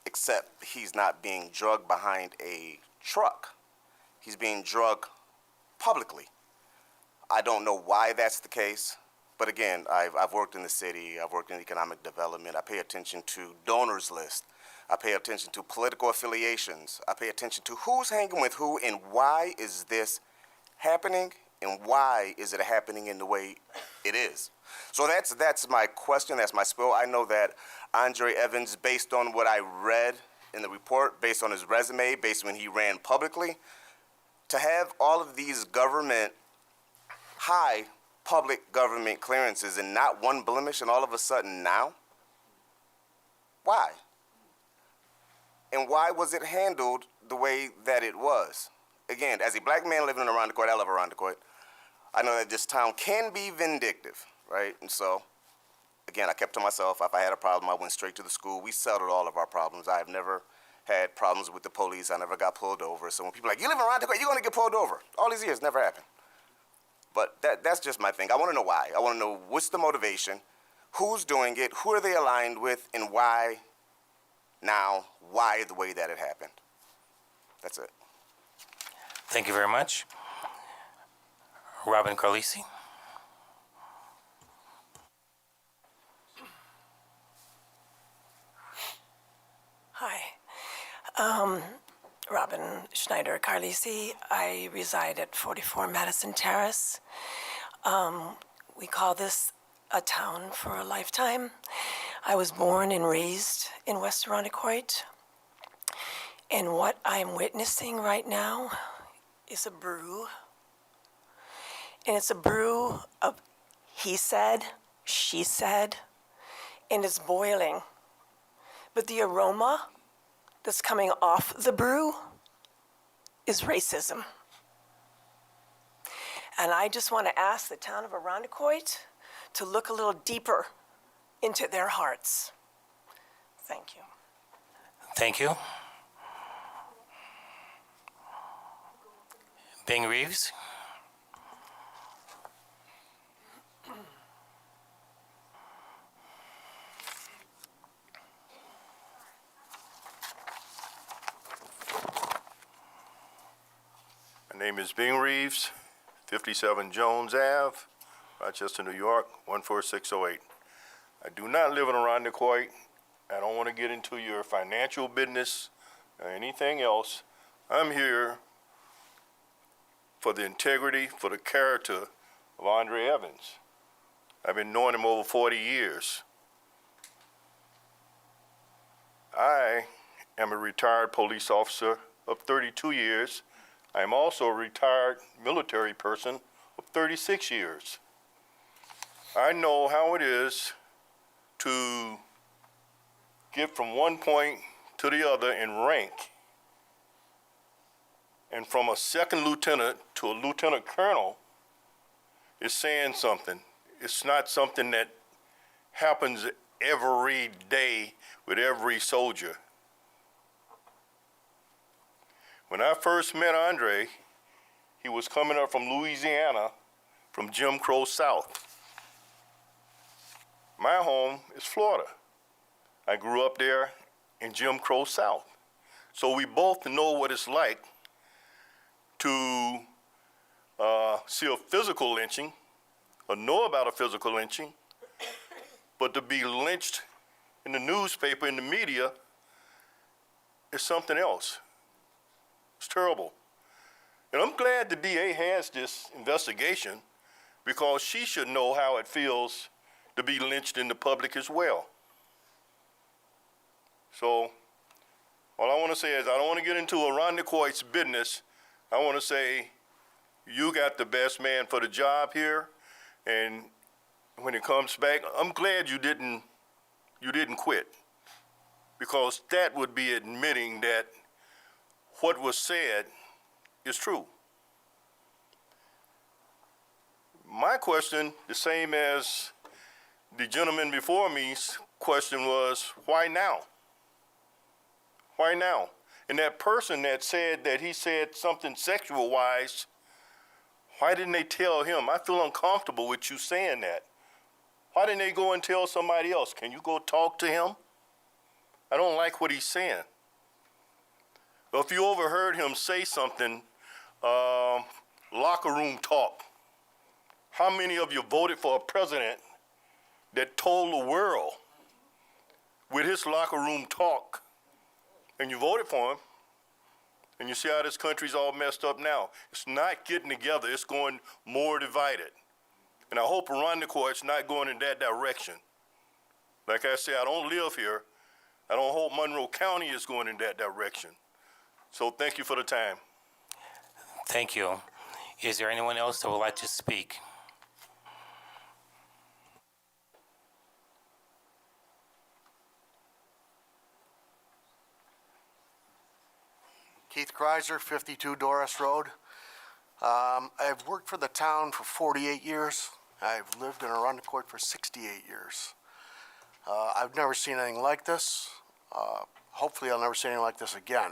except he's not being drugged behind a truck. He's being drugged publicly. I don't know why that's the case, but again, I've worked in the city, I've worked in economic development, I pay attention to donors list, I pay attention to political affiliations, I pay attention to who's hanging with who and why is this happening and why is it happening in the way it is. So that's my question, that's my spiel. I know that Andre Evans, based on what I read in the report, based on his resume, based on when he ran publicly, to have all of these high public government clearances and not one blemish and all of a sudden now? Why? And why was it handled the way that it was? Again, as a black man living in Arundequoit, I love Arundequoit, I know that this town can be vindictive, right? And so Again, I kept to myself. If I had a problem, I went straight to the school. We settled all of our problems. I have never had problems with the police. I never got pulled over. So when people are like, you live around the corner, you're going to get pulled over. All these years, never happened. But that's just my thing. I want to know why. I want to know what's the motivation, who's doing it, who are they aligned with, and why now, why the way that it happened. That's it. Thank you very much. Robin Carlisi. Hi. Robin Schneider Carlisi. I reside at 44 Madison Terrace. We call this a town for a lifetime. I was born and raised in West Irondequoit. And what I'm witnessing right now is a brew. And it's a brew of he said, she said, and it's boiling. But the aroma that's coming off the brew is racism. And I just want to ask the town of Irondequoit to look a little deeper into their hearts. Thank you. Thank you. Bing Reeves. My name is Bing Reeves, 57 Jones Ave, Rochester, New York, 14608. I do not live in Irondequoit. I don't want to get into your financial business or anything else. I'm here for the integrity, for the character of Andre Evans. I've been knowing him over 40 years. I am a retired police officer of 32 years. I am also a retired military person of 36 years. I know how it is to get from one point to the other in rank. And from a second lieutenant to a lieutenant colonel is saying something. It's not something that happens every day with every soldier. When I first met Andre, he was coming up from Louisiana, from Jim Crow South. My home is Florida. I grew up there in Jim Crow South. So we both know what it's like to see a physical lynching, or know about a physical lynching, but to be lynched in the newspaper, in the media, is something else. It's terrible. And I'm glad the DA has this investigation, because she should know how it feels to be lynched in the public as well. So all I want to say is, I don't want to get into Irondequoit's business. I want to say you got the best man for the job here, and when it comes back, I'm glad you didn't quit, because that would be admitting that what was said is true. My question, the same as the gentleman before me's question, was, why now? Why now? And that person that said that he said something sexual-wise, why didn't they tell him? I feel uncomfortable with you saying that. Why didn't they go and tell somebody else? Can you go talk to him? I don't like what he's saying. But if you overheard him say something, locker room talk, how many of you voted for a president that told the world with his locker room talk, and you voted for him, and you see how this country's all messed up now? It's not getting together. It's going more divided. And I hope Irondequoit's not going in that direction. Like I said, I don't live here. I don't hope Monroe County is going in that direction. So thank you for the time. Thank you. Is there anyone else that would like to speak? Keith Kreiser, 52 Doris Road. I've worked for the town for 48 years. I've lived in Irondequoit for 68 years. I've never seen anything like this. Hopefully I'll never see anything like this again.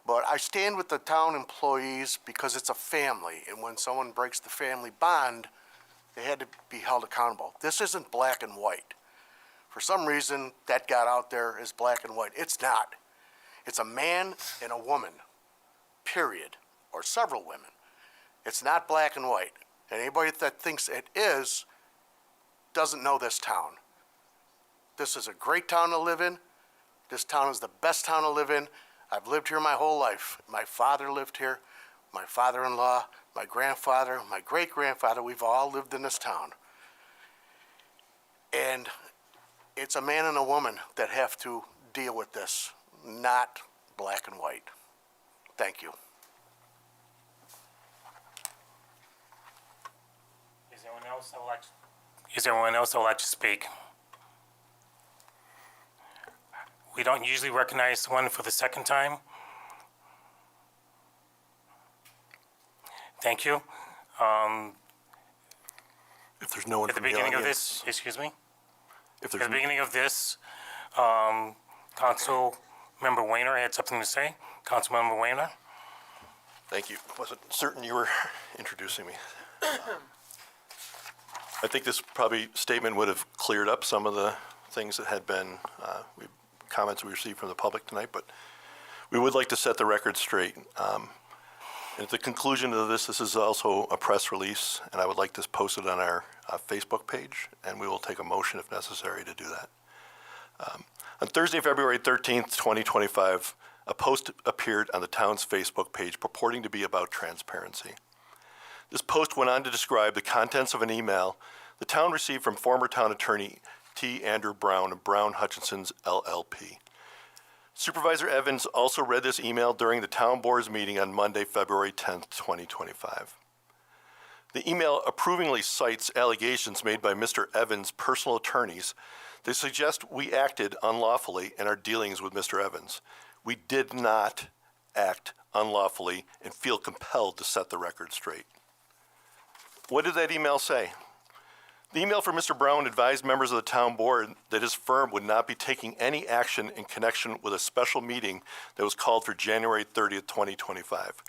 But I stand with the town employees because it's a family, and when someone breaks the family bond, they had to be held accountable. This isn't black and white. For some reason, that got out there as black and white. It's not. It's a man and a woman, period, or several women. It's not black and white. And anybody that thinks it is doesn't know this town. This is a great town to live in. This town is the best town to live in. I've lived here my whole life. My father lived here, my father-in-law, my grandfather, my great-grandfather. We've all lived in this town. And it's a man and a woman that have to deal with this, not black and white. Thank you. Is there anyone else that would like to speak? We don't usually recognize someone for the second time. Thank you. If there's no one At the from the beginning of audience- this, excuse me? If At there's the beginning of this, Councilmember Wayner had something to say. Councilmember Wayner? Thank you. Wasn't certain you were introducing me. I think this probably statement would have cleared up some of the things that had been comments we received from the public tonight, but we would like to set the record straight. At the conclusion of this is also a press release, and I would like to post it on our Facebook page, and we will take a motion if necessary to do that. On Thursday, February 13th, 2025, a post appeared on the town's Facebook page purporting to be about transparency. This post went on to describe the contents of an email the town received from former town attorney T. Andrew Brown of Brown Hutchinson's LLP. Supervisor Evans also read this email during the town board's meeting on Monday, February 10th, 2025. The email approvingly cites allegations made by Mr. Evans' personal attorneys that suggest we acted unlawfully in our dealings with Mr. Evans. We did not act unlawfully and feel compelled to set the record straight. What did that email say? The email from Mr. Brown advised members of the town board that his firm would not be taking any action in connection with a special meeting that was called for January 30th, 2025.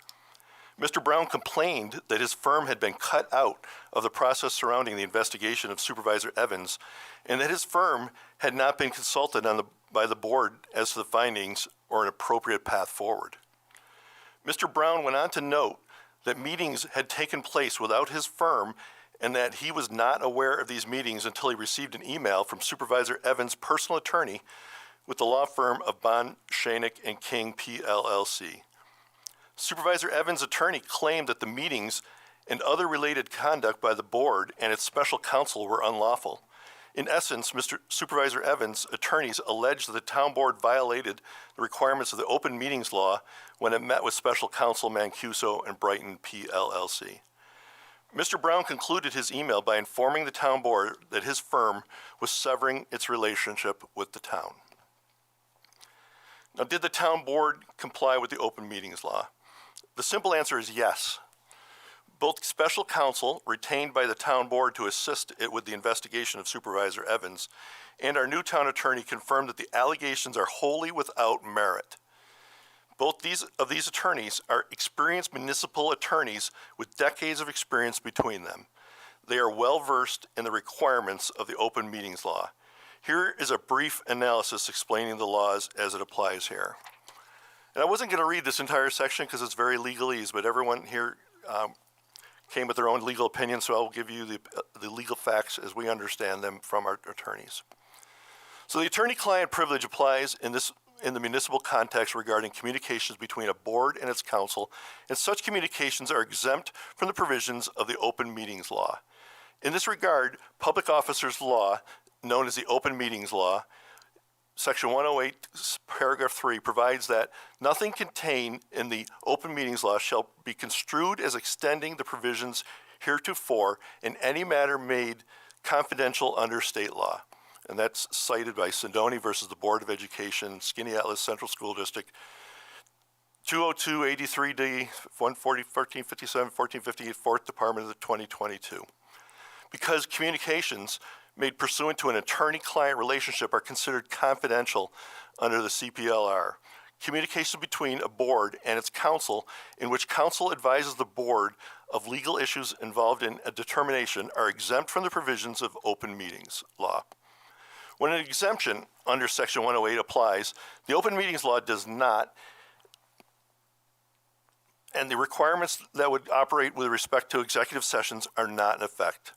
Mr. Brown complained that his firm had been cut out of the process surrounding the investigation of Supervisor Evans and that his firm had not been consulted by the board as to the findings or an appropriate path forward. Mr. Brown went on to note that meetings had taken place without his firm and that he was not aware of these meetings until he received an email from Supervisor Evans' personal attorney with the law firm of Bond, Shanick and King, PLLC. Supervisor Evans' attorney claimed that the meetings and other related conduct by the board and its special counsel were unlawful. In essence, Mr. Supervisor Evans' attorneys alleged that the town board violated the requirements of the open meetings law when it met with special counsel Mancuso and Brighton, PLLC. Mr. Brown concluded his email by informing the town board that his firm was severing its relationship with the town. Now, did the town board comply with the open meetings law? The simple answer is yes. Both special counsel retained by the town board to assist it with the investigation of Supervisor Evans and our new town attorney confirmed that the allegations are wholly without merit. Both of these attorneys are experienced municipal attorneys with decades of experience between them. They are well-versed in the requirements of the open meetings law. Here is a brief analysis explaining the laws as it applies here. And I wasn't going to read this entire section because it's very legalese, but everyone here came with their own legal opinion, so I'll give you the legal facts as we understand them from our attorneys. So the attorney-client privilege applies in the municipal context regarding communications between a board and its council, and such communications are exempt from the provisions of the open meetings law. In this regard, public officers law, known as the open meetings law, Section 108, paragraph 3 provides that nothing contained in the open meetings law shall be construed as extending the provisions heretofore in any matter made confidential under state law. And that's cited by Sindoni versus the Board of Education, Skinny Atlas Central School District, 202-83D, 140, 1357, 1458, 4th Department of the 2022. because communications made pursuant to an attorney-client relationship are considered confidential under the CPLR. Communications between a board and its counsel in which counsel advises the board of legal issues involved in a determination are exempt from the provisions of open meetings law. When an exemption under Section 108 applies, the open meetings law does not, and the requirements that would operate with respect to executive sessions are not in effect.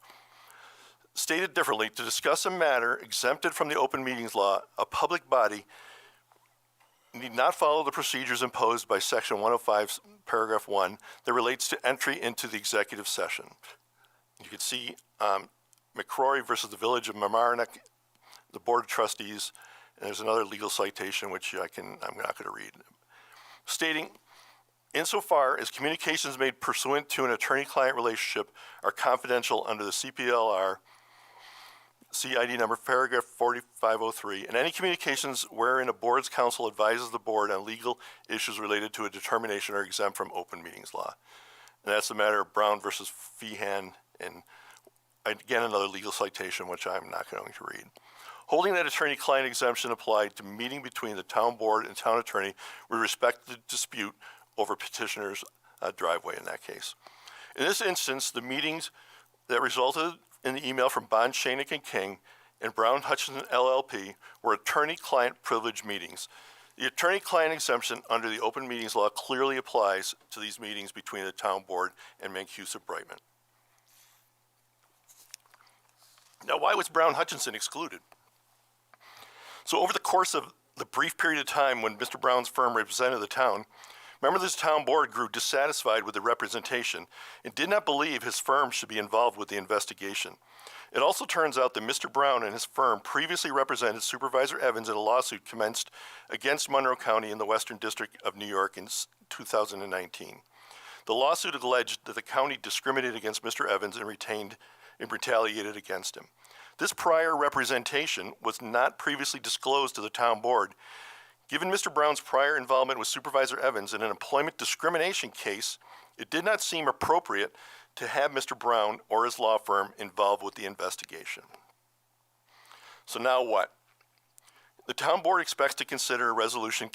Stated differently, to discuss a matter exempted from the open meetings law, a public body need not follow the procedures imposed by Section 105, Paragraph 1, that relates to entry into the executive session. You can see McCrory versus the Village of Mamaroneck, the Board of Trustees, and there's another legal citation which I'm not going to read, stating, insofar as communications made pursuant to an attorney-client relationship are confidential under the CPLR, CID number paragraph 4503, and any communications wherein a board's counsel advises the board on legal issues related to a determination are exempt from open meetings law. And that's the matter of Brown versus Feehan, and again, another legal citation which I'm not going to read. Holding that attorney-client exemption applied to meeting between the town board and town attorney with respect to the dispute over petitioner's driveway in that case. In this instance, the meetings that resulted in the email from Bond, Schoenig and King and Brown Hutchinson LLP were attorney-client privilege meetings. The attorney-client exemption under the open meetings law clearly applies to these meetings between the town board and Mancuso-Brightman. Now, why was Brown Hutchinson excluded? So over the course of the brief period of time when Mr. Brown's firm represented the town, members of this town board grew dissatisfied with the representation and did not believe his firm should be involved with the investigation. It also turns out that Mr. Brown and his firm previously represented Supervisor Evans in a lawsuit commenced against Monroe County in the Western District of New York in 2019. The lawsuit alleged that the county discriminated against Mr. Evans and retaliated against him. This prior representation was not previously disclosed to the town board. Given Mr. Brown's prior involvement with Supervisor Evans in an employment discrimination case, it did not seem appropriate to have Mr. Brown or his law firm involved with the investigation. So now what? The town board expects to consider a resolution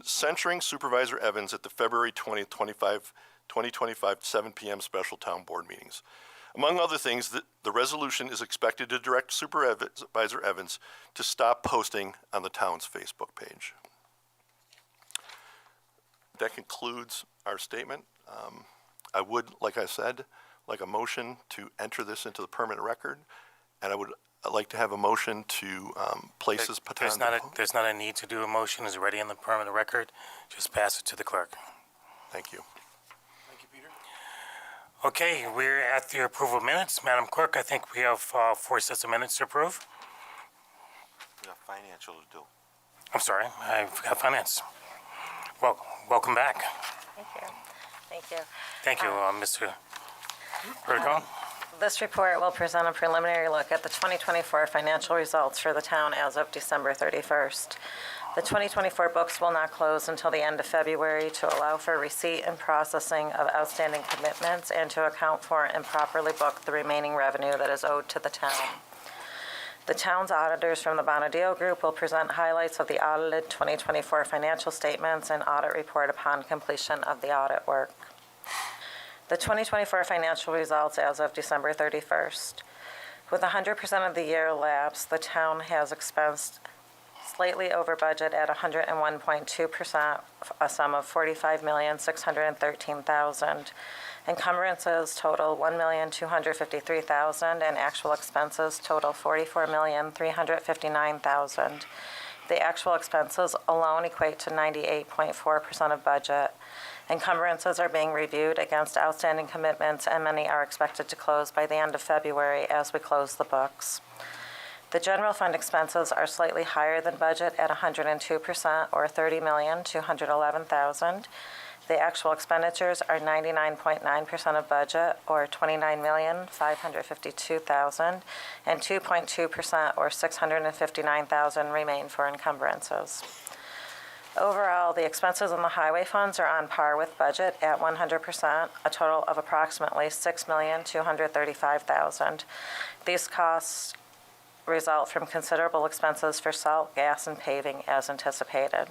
censuring Supervisor Evans at the February 20th, 2025 7 p.m. special town board meetings. Among other things, the resolution is expected to direct Supervisor Evans to stop posting on the town's Facebook page. That concludes our statement. I would, like I said, like a motion to enter this into the permanent record, and I would like to have a motion to place this petition. There's not a need to do a motion. It's already in the permanent record. Just pass it to the clerk. Thank you. Okay, we're at the approval of minutes. Madam Clerk, I think we have 4 sets of minutes to approve. We have financial to do. I'm sorry, I forgot finance. Well, welcome back. Thank you. Thank you. Thank you, Mr. Verticone. This report will present a preliminary look at the 2024 financial results for the town as of December 31st. The 2024 books will not close until the end of February to allow for receipt and processing of outstanding commitments and to account for and properly book the remaining revenue that is owed to the town. The town's auditors from the Bonadeo Group will present highlights of the audited 2024 financial statements and audit report upon completion of the audit work. The 2024 financial results as of December 31st. With 100% of the year elapsed, the town has expensed slightly over budget at 101.2%, a sum of $45,613,000. Encumbrances total $1,253,000, and actual expenses total $44,359,000. The actual expenses alone equate to 98.4% of budget. Encumbrances are being reviewed against outstanding commitments, and many are expected to close by the end of February as we close the books. The general fund expenses are slightly higher than budget at 102%, or $30,211,000. The actual expenditures are 99.9% of budget, or $29,552,000, and 2.2%, or $659,000, remain for encumbrances. Overall, the expenses in the highway funds are on par with budget at 100%, a total of approximately $6,235,000. These costs result from considerable expenses for salt, gas, and paving as anticipated.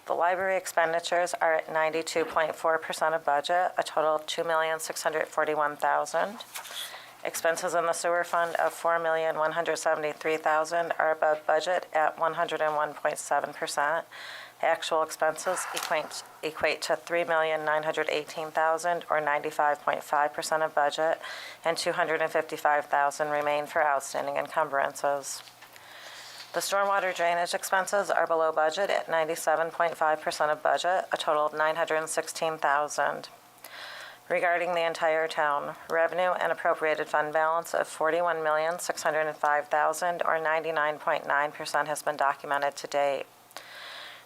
The library expenditures are at 92.4% of budget, a total of $2,641,000. Expenses in the sewer fund of $4,173,000 are above budget at 101.7%. Actual expenses equate to $3,918,000 or 95.5% of budget, and $255,000 remain for outstanding encumbrances. The stormwater drainage expenses are below budget at 97.5% of budget, a total of $916,000. Regarding the entire town, revenue and appropriated fund balance of $41,605,000 or 99.9% has been documented to date.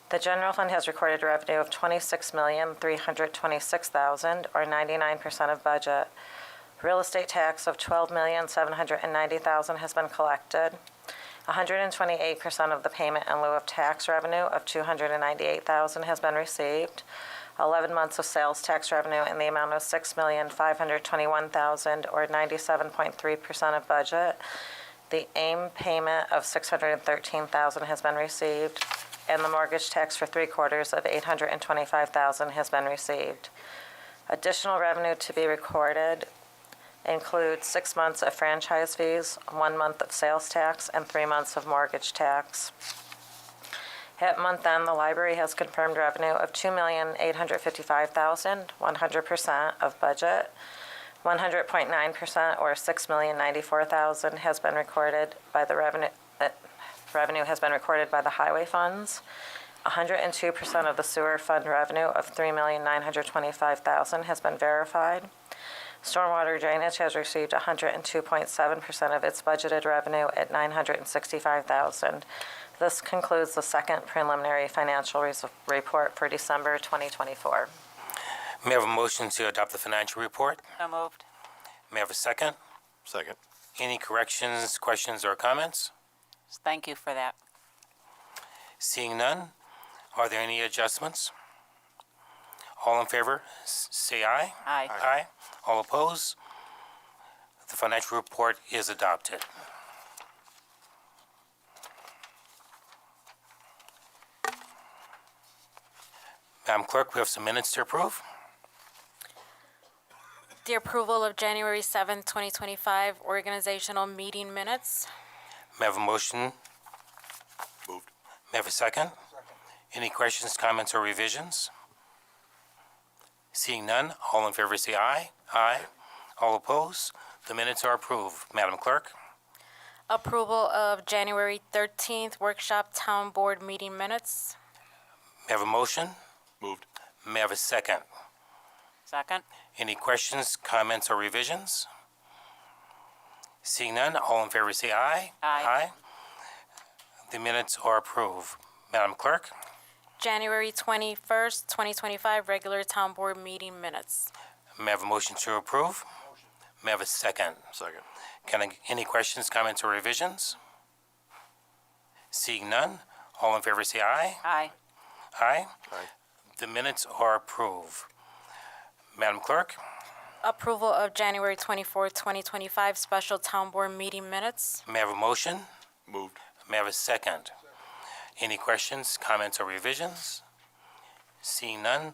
The general fund has recorded revenue of $26,326,000 or 99% of budget. Real estate tax of $12,790,000 has been collected. 128% of the payment in lieu of tax revenue of $298,000 has been received. 11 months of sales tax revenue in the amount of $6,521,000 or 97.3% of budget. The AIM payment of $613,000 has been received, and the mortgage tax for 3/4 of $825,000 has been received. Additional revenue to be recorded includes 6 months of franchise fees, 1 month of sales tax, and 3 months of mortgage tax. At month end, the library has confirmed revenue of $2,855,000, 100% of budget. 100.9% or $6,094,000 has been recorded by the revenue has been recorded by the highway funds. 102% of the sewer fund revenue of $3,925,000 has been verified. Stormwater drainage has received 102.7% of its budgeted revenue at $965,000. This concludes the second preliminary financial report for December 2024. May I have a motion to adopt the financial report? So moved. May I have a second? Second. Any corrections, questions, or comments? Thank you for that. Seeing none, are there any adjustments? All in favor, say aye. Aye. Aye. All opposed? The financial report is adopted. Madam Clerk, we have some minutes to approve. The approval of January 7th, 2025 organizational meeting minutes. May I have a motion? Moved. May I have a second? Any questions, comments, or revisions? Seeing none, all in favor say aye. Aye. All opposed? The minutes are approved. Madam Clerk? Approval of January 13th workshop town board meeting minutes. May I have a motion? Moved. May I have a second? Second. Any questions, comments, or revisions? Seeing none, all in favor say aye. Aye. The minutes are approved. Madam Clerk? January 21st, 2025 regular town board meeting minutes. May I have a motion to approve? May I have a second? Second. Any questions, comments, or revisions? Seeing none, all in favor say aye. Aye. Aye. Aye. The minutes are approved. Madam Clerk? Approval of January 24th, 2025 special town board meeting minutes. May I have a motion? Moved. May I have a second? Any questions, comments, or revisions? Seeing none,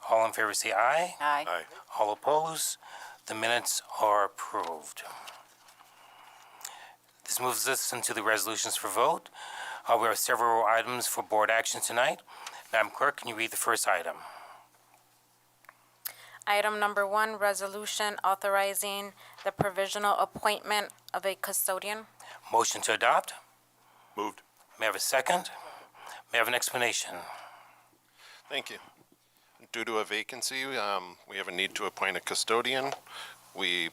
all in favor say aye. Aye. Aye. All opposed? The minutes are approved. This moves us into the resolutions for vote. We have several items for board action tonight. Madam Clerk, can you read the first item? Item number 1, resolution authorizing the provisional appointment of a custodian. Motion to adopt? Moved. May I have a second? May I have an explanation? Thank you. Due to a vacancy, we have a need to appoint a custodian. We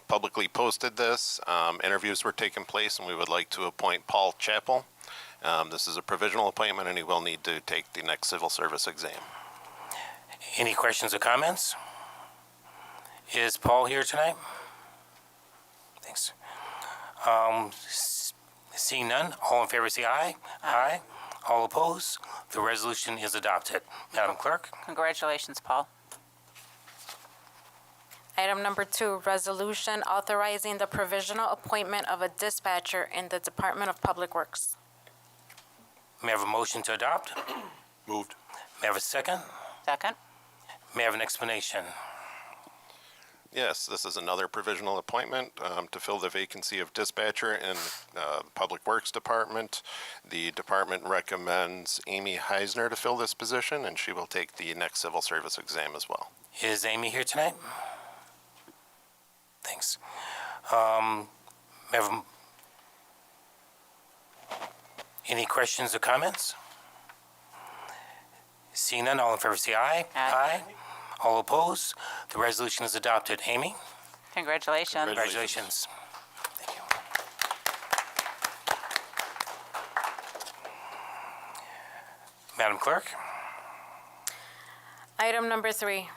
publicly posted this. Interviews were taking place, and we would like to appoint Paul Chappell. This is a provisional appointment, and he will need to take the next civil service exam. Any questions or comments? Is Paul here tonight? Thanks. Seeing none, all in favor say aye. Aye. All opposed? The resolution is adopted. Madam Clerk? Congratulations, Paul. Item number 2, resolution authorizing the provisional appointment of a dispatcher in the Department of Public Works. May I have a motion to adopt? Moved. May I have a second? Second. May I have an explanation? Yes, this is another provisional appointment to fill the vacancy of dispatcher in Public Works Department. The department recommends Amy Heisner to fill this position, and she will take the next civil service exam as well. Is Amy here tonight? Thanks. May I have any questions or comments? Seeing none, all in favor say aye. Aye. All opposed? The resolution is adopted. Amy? Congratulations. Congratulations. Thank you. Madam Clerk? Item number 3,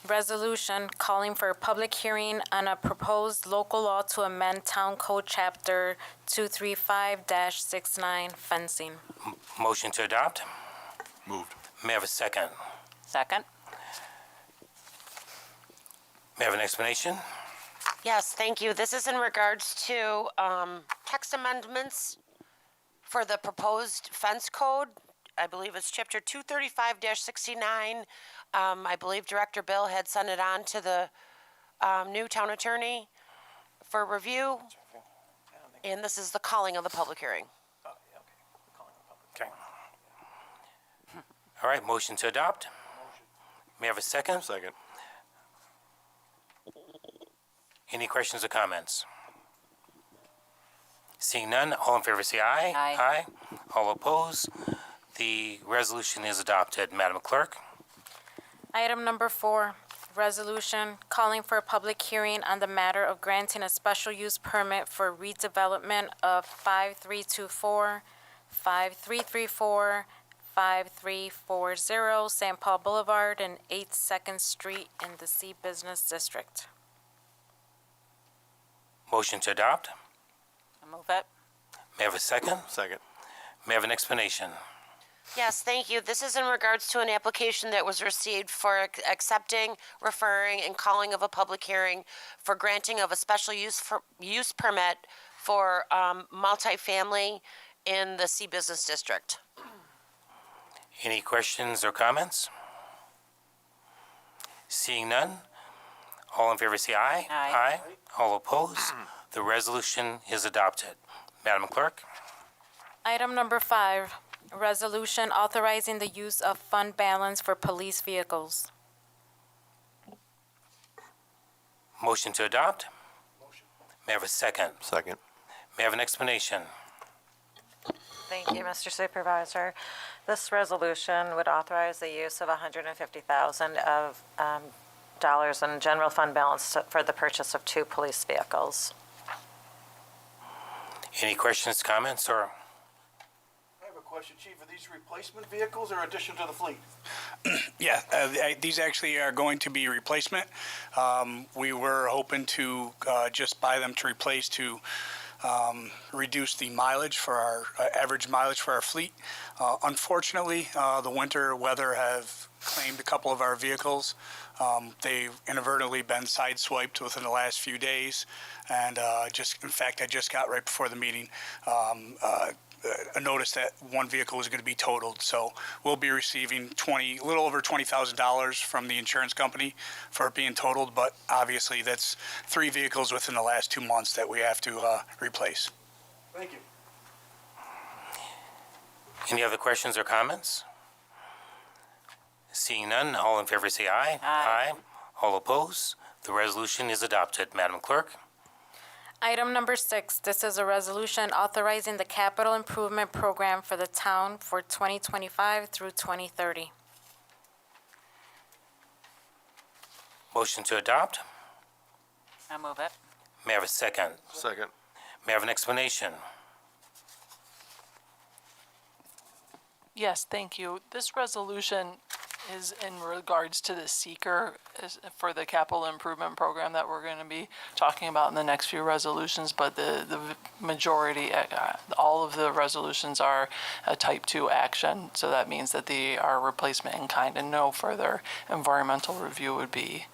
resolution calling for a public hearing on a proposed local law to amend Town Code Chapter 235-69 fencing. Motion to adopt? Moved. May I have a second? Second. May I have an explanation? Yes, thank you. This is in regards to text amendments for the proposed fence code. I believe it's chapter 235-69. I believe Director Bill had sent it on to the new town attorney for review. And this is the calling of the public hearing. Okay. All right, motion to adopt? May I have a second? Second. Any questions or comments? Seeing none, all in favor say aye. Aye. All opposed? The resolution is adopted. Madam Clerk? Item number 4, resolution calling for a public hearing on the matter of granting a special use permit for redevelopment of 5324, 5334, 5340 St. Paul Boulevard and 8 2nd Street in the C Business District. Motion to adopt? I move it. May I have a second? Second. May I have an explanation? Yes, thank you. This is in regards to an application that was received for accepting, referring, and calling of a public hearing for granting of a special use permit for multifamily in the C Business District. Any questions or comments? Seeing none, all in favor say aye. Aye. All opposed? The resolution is adopted. Madam Clerk? Item number 5, resolution authorizing the use of fund balance for police vehicles. Motion to adopt? May I have a second? Second. May I have an explanation? Thank you, Mr. Supervisor. This resolution would authorize the use of $150,000 of dollars in general fund balance for the purchase of 2 police vehicles. Any questions, comments, or? I have a question, Chief. Are these replacement vehicles or addition to the fleet? Yeah, these actually are going to be replacement. We were hoping to just buy them to replace to reduce the mileage for our average mileage for our fleet. Unfortunately, the winter weather have claimed a couple of our vehicles. They've inadvertently been sideswiped within the last few days, and in fact, I just got right before the meeting a notice that one vehicle was going to be totaled. So we'll be receiving a little over $20,000 from the insurance company for it being totaled, but obviously that's 3 vehicles within the last 2 months that we have to replace. Thank you. Any other questions or comments? Seeing none, all in favor say aye. Aye. All opposed? The resolution is adopted. Madam Clerk? Item number 6, this is a resolution authorizing the capital improvement program for the town for 2025 through 2030. Motion to adopt? I move it. May I have a second? Second. May I have an explanation? Yes, thank you. This resolution is in regards to the seeker for the capital improvement program that we're going to be talking about in the next few resolutions, but the majority, all of the resolutions are a type 2 action, so that means that they are replacement in kind and no further environmental review would be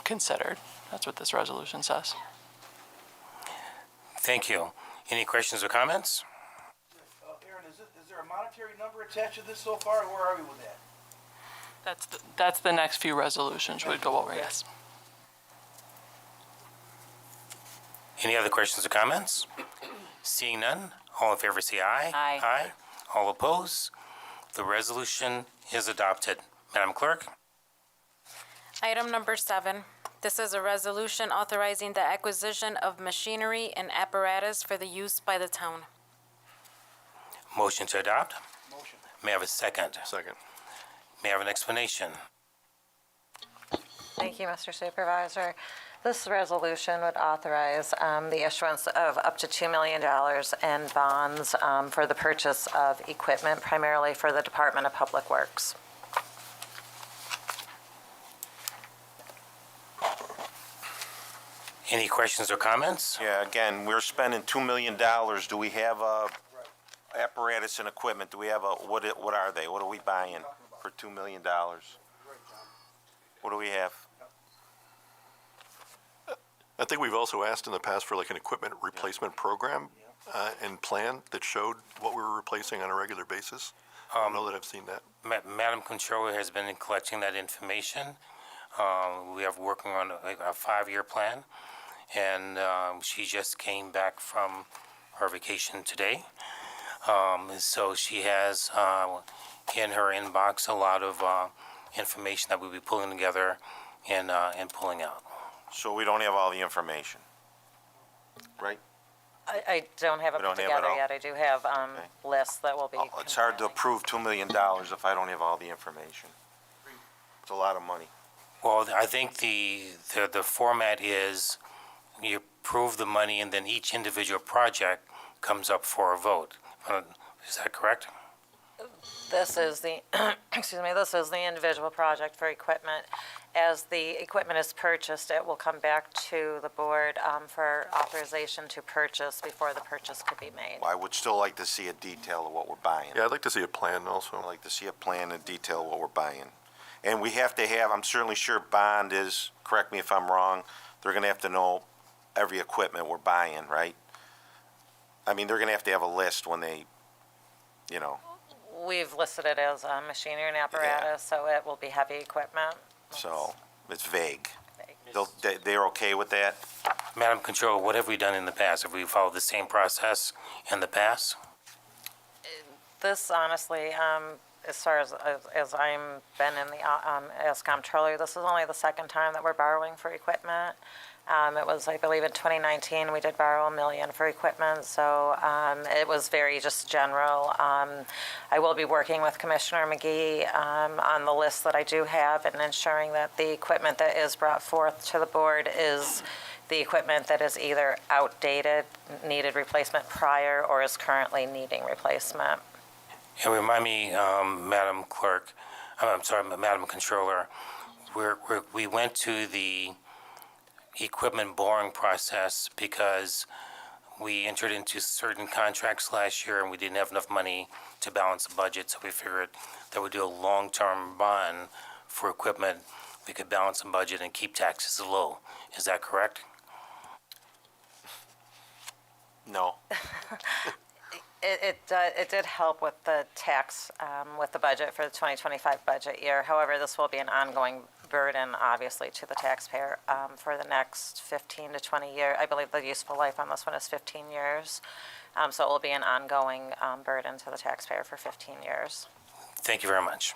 considered. That's what this resolution says. Thank you. Any questions or comments? Aaron, is there a monetary number attached to this so far, or where are we with that? That's the next few resolutions we'd go over, yes. Any other questions or comments? Seeing none, all in favor say aye. Aye. Aye. All opposed? The resolution is adopted. Madam Clerk? Item number 7. This is a resolution authorizing the acquisition of machinery and apparatus for the use by the town. Motion to adopt? Motion. May I have a second? Second. May I have an explanation? Thank you, Mr. Supervisor. This resolution would authorize the issuance of up to $2 million in bonds for the purchase of equipment, primarily for the Department of Public Works. Any questions or comments? Yeah, again, we're spending $2 million. Do we have apparatus and equipment? Do we have what are they? What are we buying for $2 million? What do we have? I think we've also asked in the past for like an equipment replacement program and plan that showed what we were replacing on a regular basis. I don't know that I've seen that. Madam Comptroller has been collecting that information. We are working on a 5-year plan, and she just came back from her vacation today. So she has in her inbox a lot of information that we'll be pulling together and pulling out. So we don't have all the information, right? I don't have it We don't put have it together all? yet. I do have lists that will be. It's hard to approve $2 million if I don't have all the information. It's a lot of money. Well, I think the format is you approve the money and then each individual project comes up for a vote. Is that correct? This is the, excuse me, this is the individual project for equipment. As the equipment is purchased, it will come back to the board for authorization to purchase before the purchase could be made. I would still like to see a detail of what we're buying. Yeah, I'd like to see a plan also. I'd like to see a plan and detail of what we're buying. And we have to have, I'm certainly sure bond is, correct me if I'm wrong, they're going to have to know every equipment we're buying, right? I mean, they're going to have a list when they, you know. We've listed it as machinery and apparatus, so it will be heavy equipment. So it's vague. They're okay with that? Madam Controller, what have we done in the past? Have we followed the same process in the past? This honestly, as far as I'm been in the as Comptroller, this is only the second time that we're borrowing for equipment. It was, I believe, in 2019 we did borrow $1 million for equipment, so it was very just general. I will be working with Commissioner McGee on the list that I do have and ensuring that the equipment that is brought forth to the board is the equipment that is either outdated, needed replacement prior, or is currently needing replacement. And remind me, Madam Clerk, Madam Controller, we went to the equipment borrowing process because we entered into certain contracts last year and we didn't have enough money to balance the budget, so we figured that we'd do a long-term bond for equipment. We could balance the budget and keep taxes low. Is that correct? No. It did help with the tax, with the budget for the 2025 budget year. However, this will be an ongoing burden, obviously, to the taxpayer for the next 15 to 20 years. I believe the useful life on this one is 15 years. So it will be an ongoing burden to the taxpayer for 15 years. Thank you very much.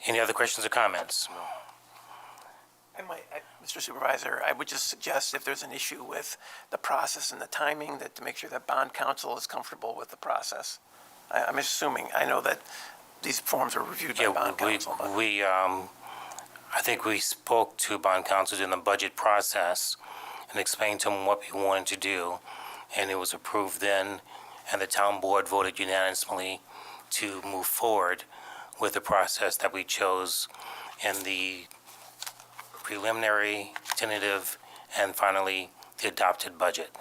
Any other questions or comments? Mr. Supervisor, I would just suggest if there's an issue with the process and the timing, that to make sure that bond counsel is comfortable with the process. I'm assuming, I know that these forms are reviewed by bond counsel. I think we spoke to bond counsel in the budget process and explained to them what we wanted to do, and it was approved then, and the town board voted unanimously to move forward with the process that we chose in the preliminary, tentative, and finally the adopted budget.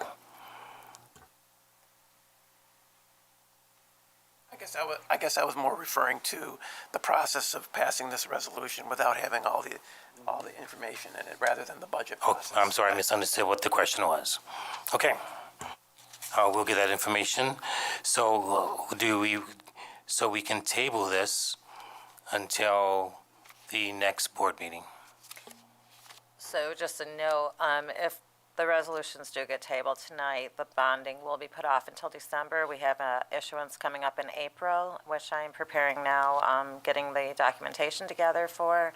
I guess I was more referring to the process of passing this resolution without having all the information in it, rather than the budget Oh, process. I'm sorry, I misunderstood what the question was. Okay. We'll get that information. So we can table this until the next board meeting. So just a note, if the resolutions do get tabled tonight, the bonding will be put off until December. We have a issuance coming up in April, which I'm preparing now, getting the documentation together for.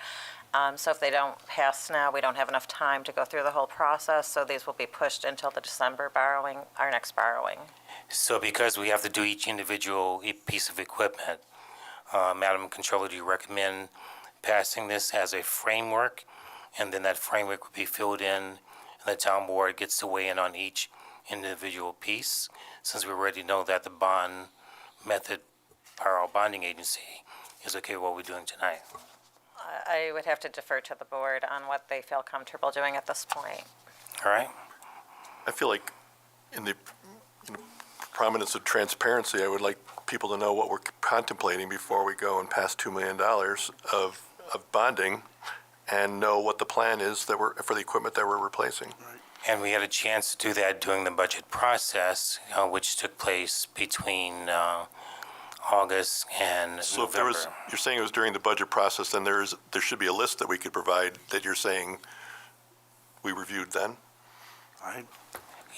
So if they don't pass now, we don't have enough time to go through the whole process, so these will be pushed until the December borrowing, our next borrowing. So because we have to do each individual piece of equipment, Madam Comptroller, do you recommend passing this as a framework, and then that framework would be filled in, and the town board gets to weigh in on each individual piece, since we already know that the bond method, our bonding agency, is okay with what we're doing tonight? I would have to defer to the board on what they feel comfortable doing at this point. All right? I feel like in the prominence of transparency, I would like people to know what we're contemplating before we go and pass $2 million of bonding and know what the plan is that for the equipment that we're replacing. And we had a chance to do that during the budget process, which took place between August and So if November. you're saying it was during the budget process, then there should be a list that we could provide that you're saying we reviewed then?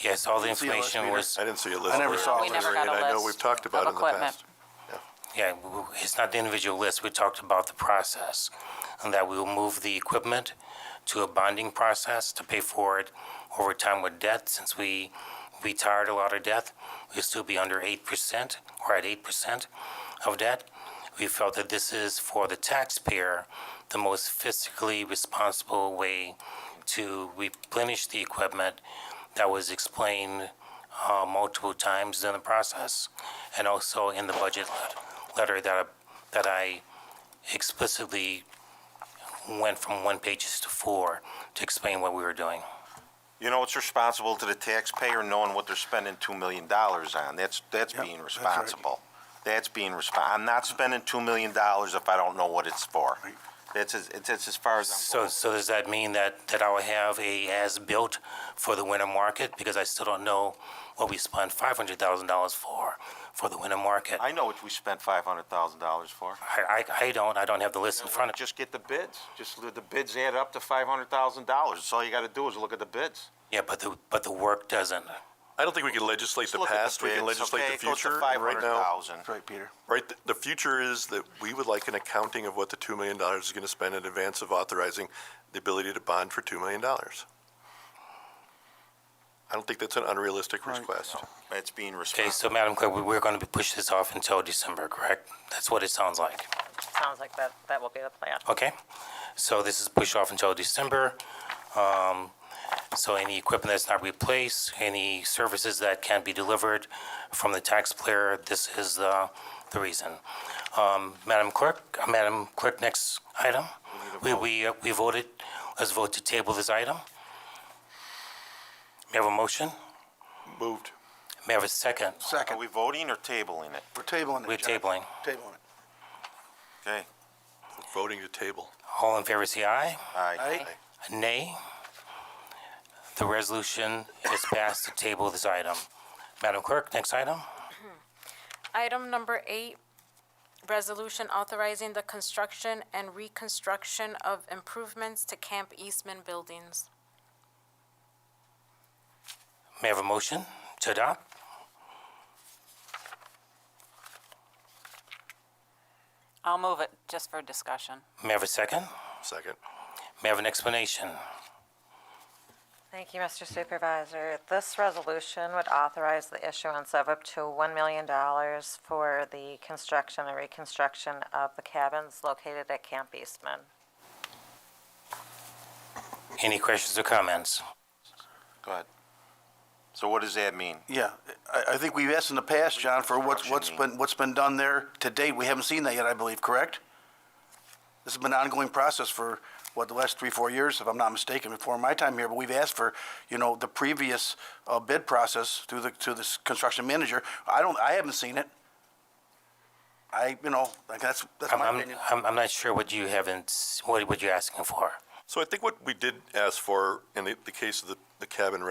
Yes, all the information was. I didn't see a list. I never saw We never got a And I know list we've talked about it in the equipment. past. Yeah, it's not the individual list. We talked about the process, and that we will move the equipment to a bonding process to pay for it over time with debt. Since we retired a lot of debt, we'll still be under 8% or at 8% of debt. We felt that this is, for the taxpayer, the most fiscally responsible way to replenish the equipment that was explained multiple times in the process, and also in the budget letter that I explicitly went from 1 pages to 4 to explain what we were doing. You know, it's responsible to the taxpayer knowing what they're spending $2 million on. That's being responsible. That's being responsible. I'm not spending $2 million if I don't know what it's for. It's as far as I'm going. So does that mean that I will have a as-built for the winter market? Because I still don't know what we spent $500,000 for the winter market. I know what we spent $500,000 for. I don't have the list in front of me. Just get the bids. Just the bids add up to $500,000. That's all you got to do is look at the bids. Yeah, but the work doesn't. I don't think we can legislate the Look at the past, we can bids, legislate okay? the It goes to future. And right now, $500,000. Right, Peter. right, the future is that we would like an accounting of what the $2 million is going to spend in advance of authorizing the ability to bond for $2 million. I don't think that's an unrealistic request. It's being Okay, responsible. so Madam Clerk, we're going to push this off until December, correct? That's what it sounds like. Sounds like that will be the plan. Okay, so this is pushed off until December. So any equipment that's not replaced, any services that can't be delivered from the taxpayer, this is the reason. Madam Clerk, next item. We voted, let's vote to table this item. May I have a motion? Moved. May I have a second? Are we voting or tabling it? We're tabling it. We're John. tabling. Tabling it. Okay. Voting to table. All in favor, say aye. Aye. Nay. The resolution is passed to table this item. Madam Clerk, next item. Item number 8, resolution authorizing the construction and reconstruction of improvements to Camp Eastman buildings. May I have a motion to adopt? I'll move it just for discussion. May I have a second? Second. May I have an explanation? Thank you, Mr. Supervisor. This resolution would authorize the issuance of up to $1 million for the construction and reconstruction of the cabins located at Camp Eastman. Any questions or comments? Go ahead. So what does that mean? Yeah, I think we've asked in the past, John, for what's been done there to date. We haven't seen that yet, I believe, correct? This has been an ongoing process for, the last 3-4 years, if I'm not mistaken, before my time here. But we've asked for, the previous bid process to this construction manager. I haven't seen it. That's my opinion. I'm not sure what you haven't, what you're asking for. So I think what we did ask for in the case of the cabin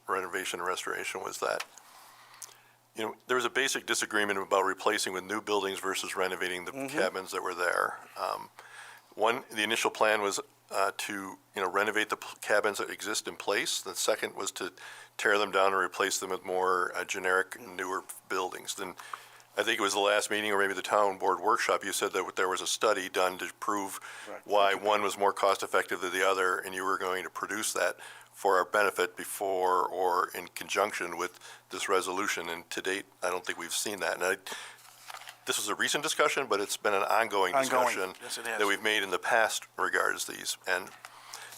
renovation and restoration was that, there was a basic disagreement about replacing with new buildings versus renovating the cabins that were there. The initial plan was to, renovate the cabins that exist in place. The second was to tear them down and replace them with more generic, newer buildings. Then I think it was the last meeting or maybe the town board workshop, you said that there was a study done to prove why one was more cost effective than the other, and you were going to produce that for our benefit before or in conjunction with this resolution. And to date, I don't think we've seen that. And this was a recent discussion, but it's been an ongoing discussion Yes, it has. that we've made in the past regards these. And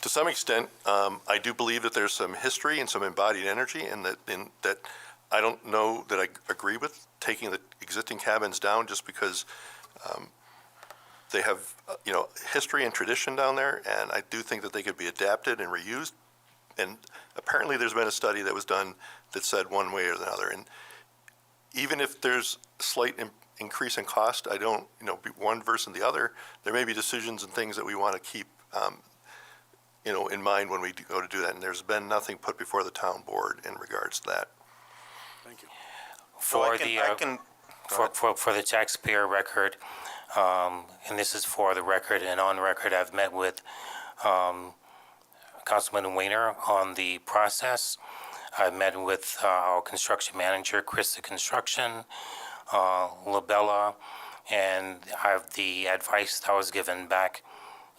to some extent, I do believe that there's some history and some embodied energy, and that I don't know that I agree with taking the existing cabins down just because they have, history and tradition down there, and I do think that they could be adapted and reused. And apparently there's been a study that was done that said one way or the other. And even if there's a slight increase in cost, I don't, be one versus the other. There may be decisions and things that we want to keep, in mind when we go to do that. And there's been nothing put before the town board in regards to that. Thank you. For the taxpayer record, and this is for the record and on record, I've met with Councilman Weiner on the process. I've met with our construction manager, Chris the Construction, Labella, and the advice that I was given back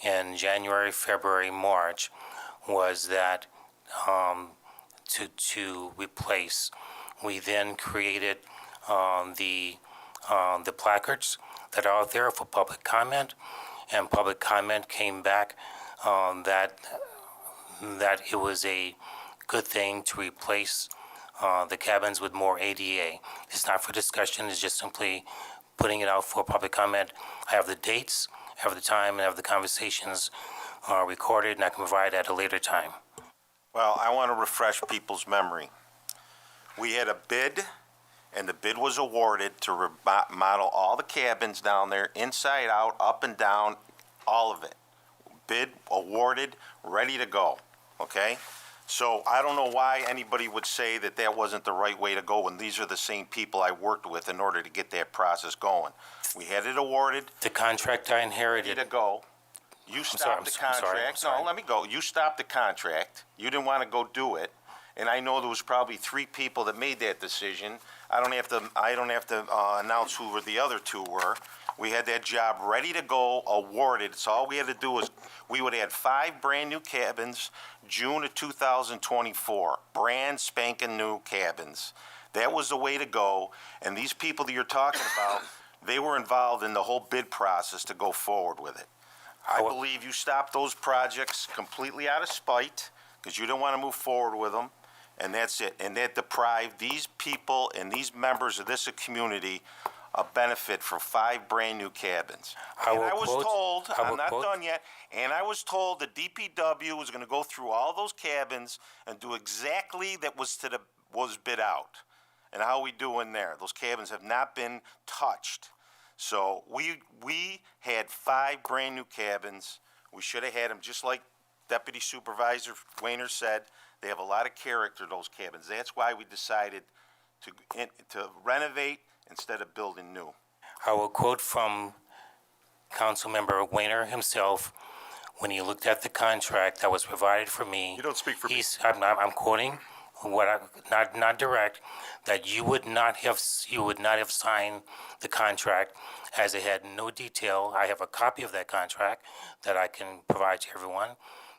in January, February, March was that to replace. We then created the placards that are out there for public comment, and public comment came back that it was a good thing to replace the cabins with more ADA. It's not for discussion, it's just simply putting it out for public comment. I have the dates, I have the time, and I have the conversations recorded, and I can provide at a later time. Well, I want to refresh people's memory. We had a bid, and the bid was awarded to remodel all the cabins down there, inside out, up and down, all of it. Bid awarded, ready to go, okay? So I don't know why anybody would say that that wasn't the right way to go when these are the same people I worked with in order to get that process going. We had it awarded. The contract I inherited. Ready to go. You stopped the contract. No, let me go. You stopped the contract. You didn't want to go do it. And I know there was probably 3 people that made that decision. I don't have to announce who the other 2 were. We had that job ready to go, awarded. So all we had to do was, we would add 5 brand new cabins, June of 2024, brand spanking new cabins. That was the way to go. And these people that you're talking about, they were involved in the whole bid process to go forward with it. I believe you stopped those projects completely out of spite because you didn't want to move forward with them. And that's it. And that deprived these people and these members of this community a benefit for 5 brand new cabins. And I was told, I'm not done yet, and I was told the DPW was going to go through all those cabins and do exactly that was bid out. And how we doing there? Those cabins have not been touched. So we had 5 brand new cabins. We should have had them just like Deputy Supervisor Weiner said. They have a lot of character, those cabins. That's why we decided to renovate instead of building new. I will quote from Councilmember Weiner himself when he looked at the contract that was provided for me. You don't speak for me. I'm quoting not direct, that you would not have signed the contract as it had no detail. I have a copy of that contract that I can provide to everyone.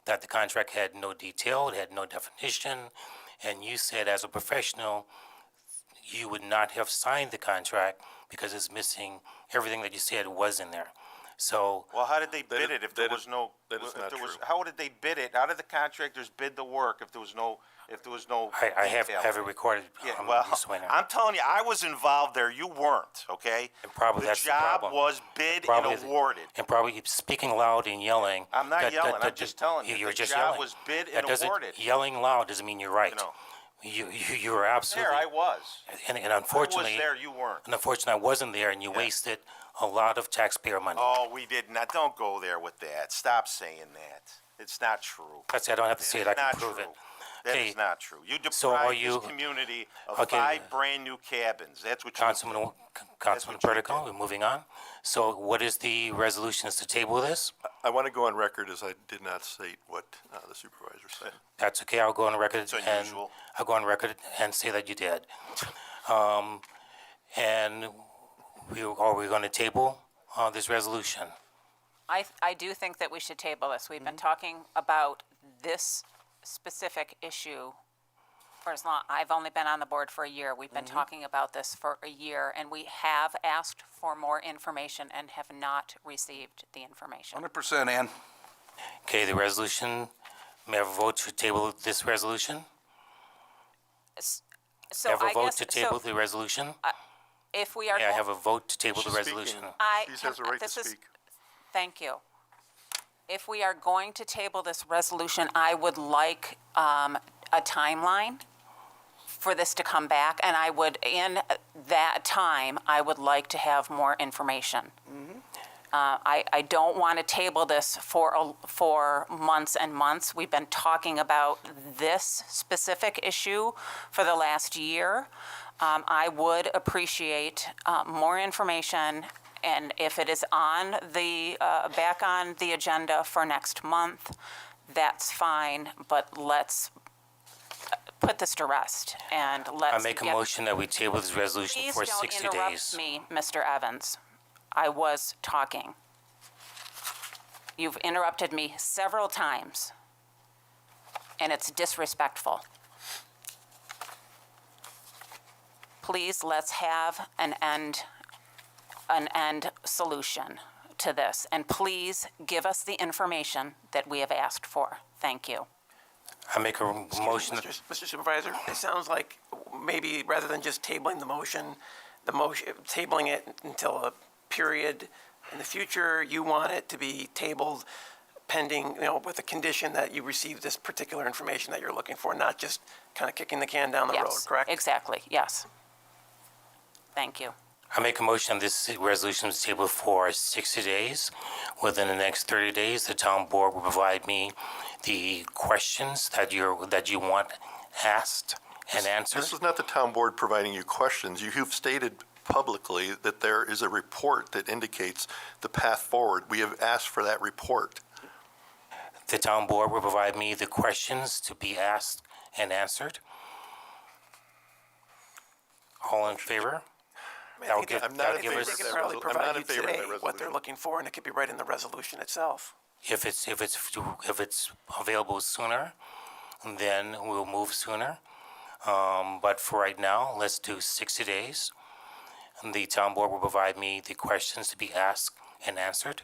That the contract had no detail, it had no definition, and you said as a professional, you would not have signed the contract because it's missing everything that you said was in there. So, Well, how did they bid it if there was no? that is not true. How did they bid it? How did the contractors bid the work if there was no? I have detail? it recorded, Yeah, Mr. well, Weiner. I'm telling you, I was involved there. You weren't, okay? And probably the that's the job problem. was bid Probably and the- awarded. And probably speaking loud and yelling. I'm not yelling. I'm just telling you. You're The just job yelling. was bid That and doesn't- awarded. Yelling loud doesn't mean you're right. You know. You were absolutely. There, I was. And I unfortunately. was there. You weren't. And unfortunately, I wasn't there, and you wasted a lot of taxpayer money. Oh, we did not. Don't go there with that. Stop saying that. It's not true. I don't have to say it. I It's can not prove true. it. That Okay. is not true. You So are deprived you- this community of Okay. 5 brand new cabins. That's what you Councilman Vertical, we're moving on. So what is the resolution? Is to table this? I want to go on record as I did not state what the supervisor said. That's okay. I'll go on record It's and unusual. I'll go on record and say that you did. And are we going to table this resolution? I do think that we should table this. We've been talking about this specific issue for as long, I've only been on the board for a year. We've been talking about this for a year, and we have asked for more information and have not received the information. 100%, Ann. Okay, the resolution, may I have a vote to table this resolution? So May I have I a vote guess, to table so the resolution? if we are. May I have a vote to table the She's resolution? speaking. She has a right to this is- speak. Thank you. If we are going to table this resolution, I would like a timeline for this to come back, and I would, in that time, I would like to have more information. I don't want to table this for months and months. We've been talking about this specific issue for the last year. I would appreciate more information, and if it is on the, back on the agenda for next month, that's fine, but let's put this to rest, and let's I make a get- motion that we table this resolution Please for don't 60 interrupt days. me, Mr. Evans. I was talking. You've interrupted me several times, and it's disrespectful. Please, let's have an end solution to this, and please give us the information that we have asked for. Thank you. I make a motion. Mr. Supervisor, it sounds like maybe rather than just tabling the motion, tabling it until a period in the future, you want it to be tabled pending, with the condition that you receive this particular information that you're looking for, not just kind of kicking the can down the road, Yes, correct? exactly, yes. Thank you. I make a motion this resolution is tabled for 60 days. Within the next 30 days, the town board will provide me the questions that you want asked and answered. This is not the town board providing you questions. You've stated publicly that there is a report that indicates the path forward. We have asked for that report. The town board will provide me the questions to be asked and answered. All in favor? That'll give I'm not in give favor us, of They that could probably resolution. I'm not provide in you favor of that today what they're resolution. looking for, and it could be right in the resolution itself. if it's available sooner, then we'll move sooner. But for right now, let's do 60 days. The town board will provide me the questions to be asked and answered.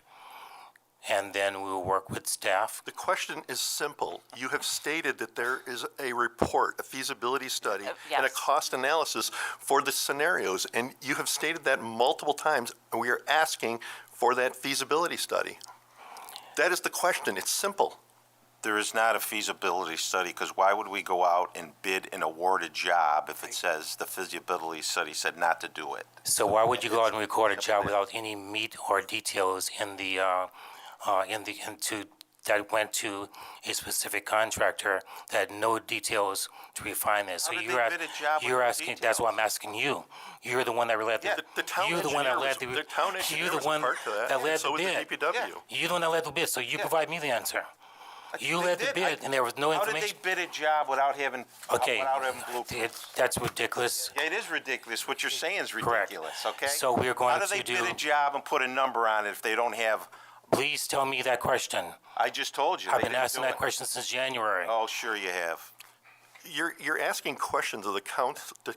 And then we will work with staff. The question is simple. You have stated that there is a report, a feasibility study, and a yes. cost analysis for the scenarios, and you have stated that multiple times, and we are asking for that feasibility study. That is the question. It's simple. There is not a feasibility study, because why would we go out and bid and award a job if it says the feasibility study said not to do it? So why would you go out and record a job without any meat or details that went to a specific contractor that had no details to refine this? So How did you're they bid a job with you're no asking. That's why I'm asking you. You're the one that led Yeah, The town You're the one that led engineer was, the town engineer You're the was one part to that, that and led so the was the bid. DPW. You're the one that led the bid. So you provide me the answer. You They led the did. bid, and there was no How information. did they bid a job without having blueprints? That's ridiculous. Yeah, it is ridiculous. What you're saying is Correct. ridiculous, okay? So we're going How do they to bid do- a job and put a number on it if they don't have, Please tell me that question. I just told you. I've they been didn't asking do that it. question since January. Oh, sure you have. You're asking questions of the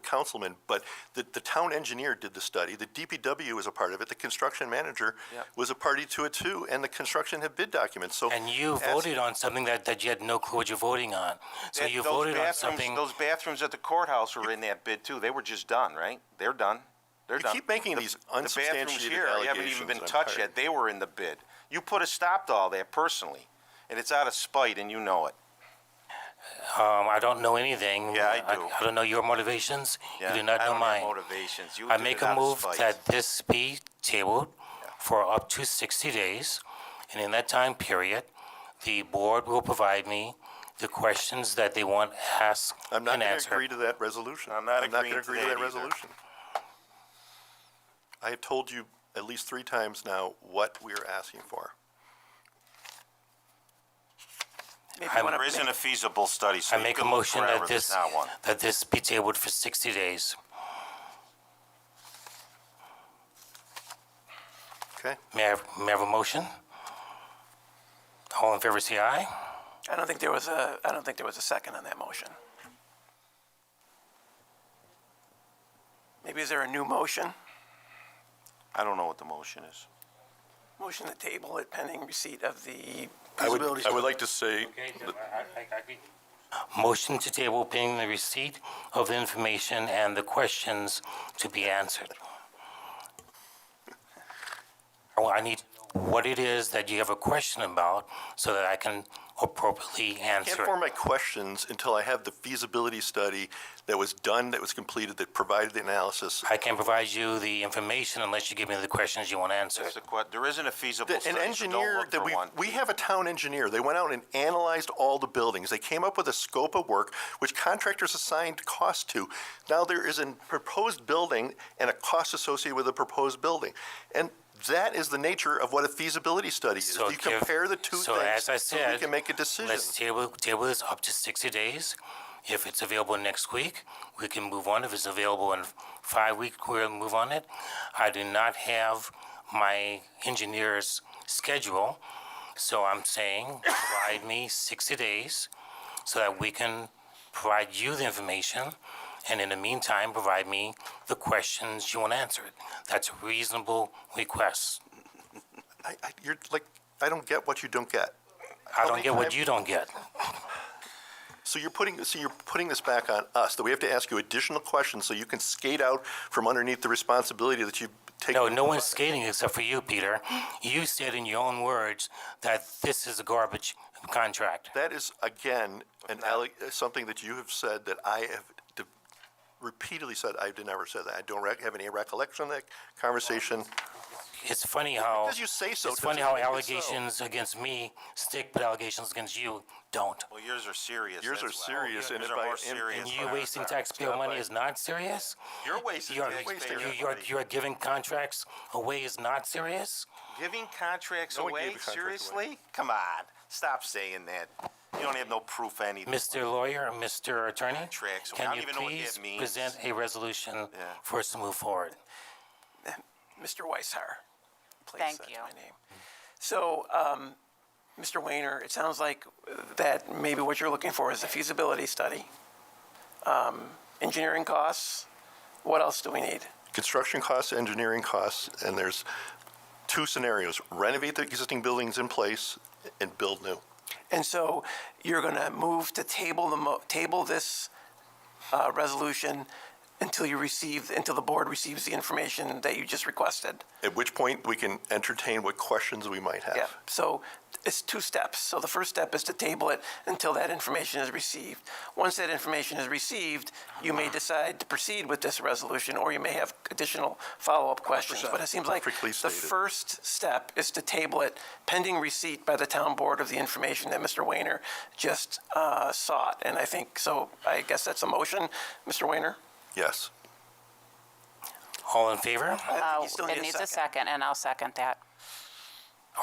councilman, but the town engineer did the study. The DPW was a part of it. The construction manager was a party to it too, and the construction had bid documents. So And you voted on something that you had no clue what you're voting on. So you Those voted on bathrooms- something. Those bathrooms at the courthouse were in that bid too. They were just done, right? They're done. They're You done. keep making these The bathrooms unsubstantiated here haven't even allegations. been I'm touched tired. yet. They were in the bid. You put a stop to all that personally, and it's out of spite, and you know it. I don't know anything. Yeah, I do. I don't know your motivations. Yeah, You do not I know don't mine. have motivations. You I did make it a out of move spite. that this be tabled for up to 60 days, and in that time period, the board will provide me the questions that they want asked I'm not and going to answered. agree to that resolution. I'm not going to agreeing to agree to that that either. resolution. I have told you at least 3 times now what we are asking for. Maybe there isn't a feasible study, so I you make a can look motion forever. that There's this, not one. that this be tabled for 60 days. Okay. May I have a motion? All in favor, say aye. I don't think there was a second on that motion. Maybe is there a new motion? I don't know what the motion is. Motion to table it pending receipt of the I would like to say, Motion to table pending the receipt of the information and the questions to be answered. I need to know what it is that you have a question about so that I can appropriately I can't answer it. form my questions until I have the feasibility study that was done, that was completed, that provided the analysis. I can't provide you the information unless you give me the questions you want answered. There isn't a feasible An study, so don't engineer look that for one. we have a town engineer. They went out and analyzed all the buildings. They came up with a scope of work which contractors assigned cost to. Now there is a proposed building and a cost associated with a proposed building. And that is the nature of what a feasibility study is. So You compare the two so things as I so we said, can make a decision. Let's table this up to 60 days. If it's available next week, we can move on. If it's available in 5 weeks, we'll move on it. I do not have my engineer's schedule, so I'm saying provide me 60 days so that we can provide you the information, and in the meantime, provide me the questions you want answered. That's a reasonable request. You're like, I don't get what you don't get. I don't get what you don't get. So you're putting this back on us, that we have to ask you additional questions so you can skate out from underneath the responsibility that you've taken. No one's skating except for you, Peter. You said in your own words that this is a garbage contract. That is, again, something that you have said that I have repeatedly said. I did never say that. I don't have any recollection of that conversation. It's funny how Because you say so, It's funny doesn't how make it so. allegations against me stick, but allegations against you don't. Well, yours are serious. Yours are that's why. serious, Yours and are by- more and- serious. And you wasting taxpayer money is not serious? You're wasting taxpayer money. You're giving contracts away is not serious? Giving contracts No one away? gave a contract Seriously? Come on. Stop saying that. You don't have no proof of anything. Mr. Lawyer, Mr. Attorney, Contracts. I can don't you even know what please that means. present a resolution for us to move forward? Mr. Weishauer. Please, Thank that's you. my name. So, Mr. Wayner, it sounds like that maybe what you're looking for is a feasibility study. Engineering costs. What else do we need? Construction costs, engineering costs, and there's 2 scenarios: renovate the existing buildings in place and build new. And so you're going to move to table this resolution until the board receives the information that you just requested. At which point we can entertain what questions we might have. Yeah, so it's 2 steps. So the first step is to table it until that information is received. Once that information is received, you may decide to proceed with this resolution, or you may have additional follow-up questions. But it seems like Perfectly the stated. first step is to table it pending receipt by the town board of the information that Mr. Wayner just sought. And I think, so I guess that's a motion, Mr. Wayner? Yes. All in favor? I think you still need It a needs a second. second, and I'll second that.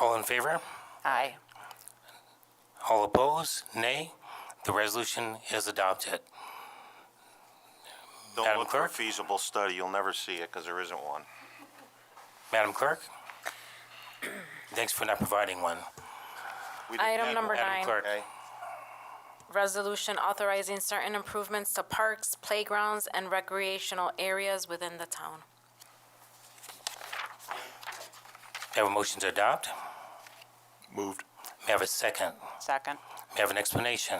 All in favor? Aye. All opposed? Nay? The resolution is adopted. Don't Madam look for a Clerk? feasible study. You'll never see it because there isn't one. Madam Clerk? Thanks for not providing one. Item number Madam 9. Clerk? Okay? resolution authorizing certain improvements to parks, playgrounds, and recreational areas within the town. May I have a motion to adopt? Moved. May I have a second? Second. May I have an explanation?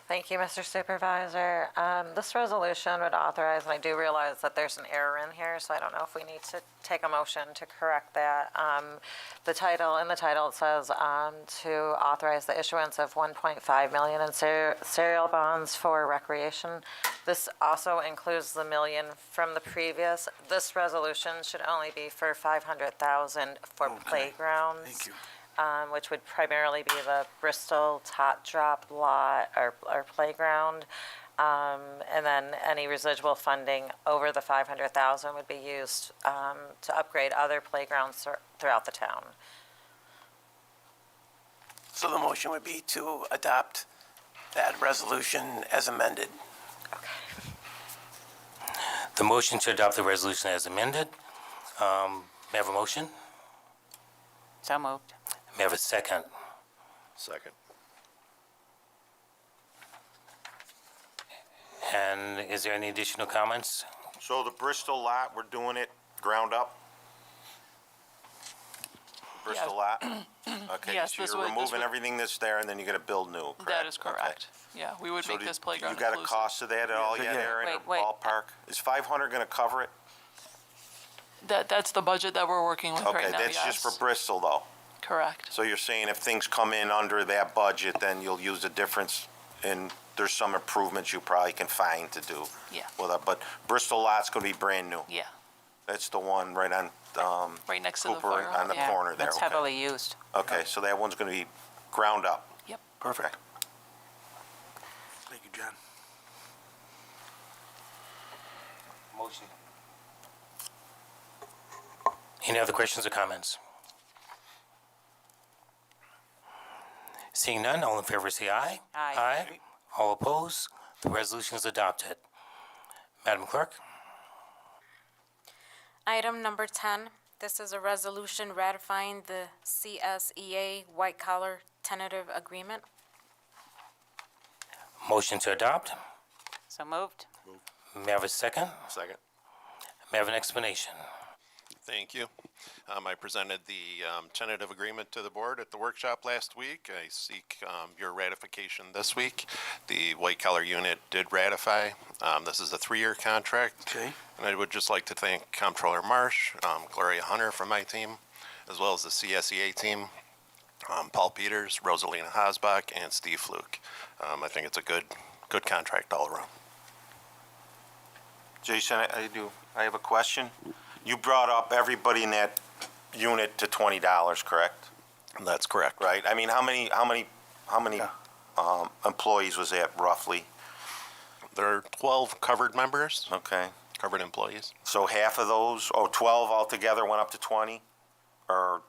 Thank you, Mr. Supervisor. This resolution would authorize, and I do realize that there's an error in here, so I don't know if we need to take a motion to correct that. In the title, it says to authorize the issuance of 1.5 million in serial bonds for recreation. This also includes the million from the previous. This resolution should only be for 500,000 for playgrounds. Thank you. Which would primarily be the Bristol Tot Drop lot or playground. And then any residual funding over the 500,000 would be used to upgrade other playgrounds throughout the town. So the motion would be to adopt that resolution as amended. The motion to adopt the resolution as amended. May I have a motion? So moved. May I have a second? Second. And is there any additional comments? So the Bristol lot, we're doing it ground up? Bristol lot? Okay, Yes, so this you're would- this removing would- everything that's there and then you're gonna build new, correct? That is correct. Yeah, we would So make this playground You got a inclusive. cost of that at all yet, Yeah. Aaron, or Wait. ballpark? Is 500 gonna cover it? That's the budget that we're working with Okay, right now, that's just for yes. Bristol though. Correct. So you're saying if things come in under that budget, then you'll use the difference and there's some improvements you probably can find to do. Yeah. With it, but Bristol lot's gonna be brand new. Yeah, That's the one right on, right next to the Cooper, fire hall. on the Yeah, corner there, that's okay. heavily used. Okay, so that one's gonna be ground up. Yep. Perfect. Thank you, John. Motion. Any other questions or comments? Seeing none, all in favor say aye. Aye. Aye. All opposed? The resolution is adopted. Madam Clerk? Item number 10, this is a resolution ratifying the CSEA White Collar Tentative Agreement. Motion to adopt. So moved. May I have a second? Second. May I have an explanation? Thank you. I presented the tentative agreement to the board at the workshop last week. I seek your ratification this week. The white collar unit did ratify. This is a 3-year contract. Okay. And I would just like to thank Comptroller Marsh, Gloria Hunter from my team, as well as the CSEA team, Paul Peters, Rosalina Hosbach, and Steve Fluke. I think it's a good contract all around. Jason, I have a question. You brought up everybody in that unit to $20, correct? That's correct. Right? I mean, how many employees was that roughly? There are 12 covered members, Okay. covered employees. So half of those, 12 altogether went up to 20? Or,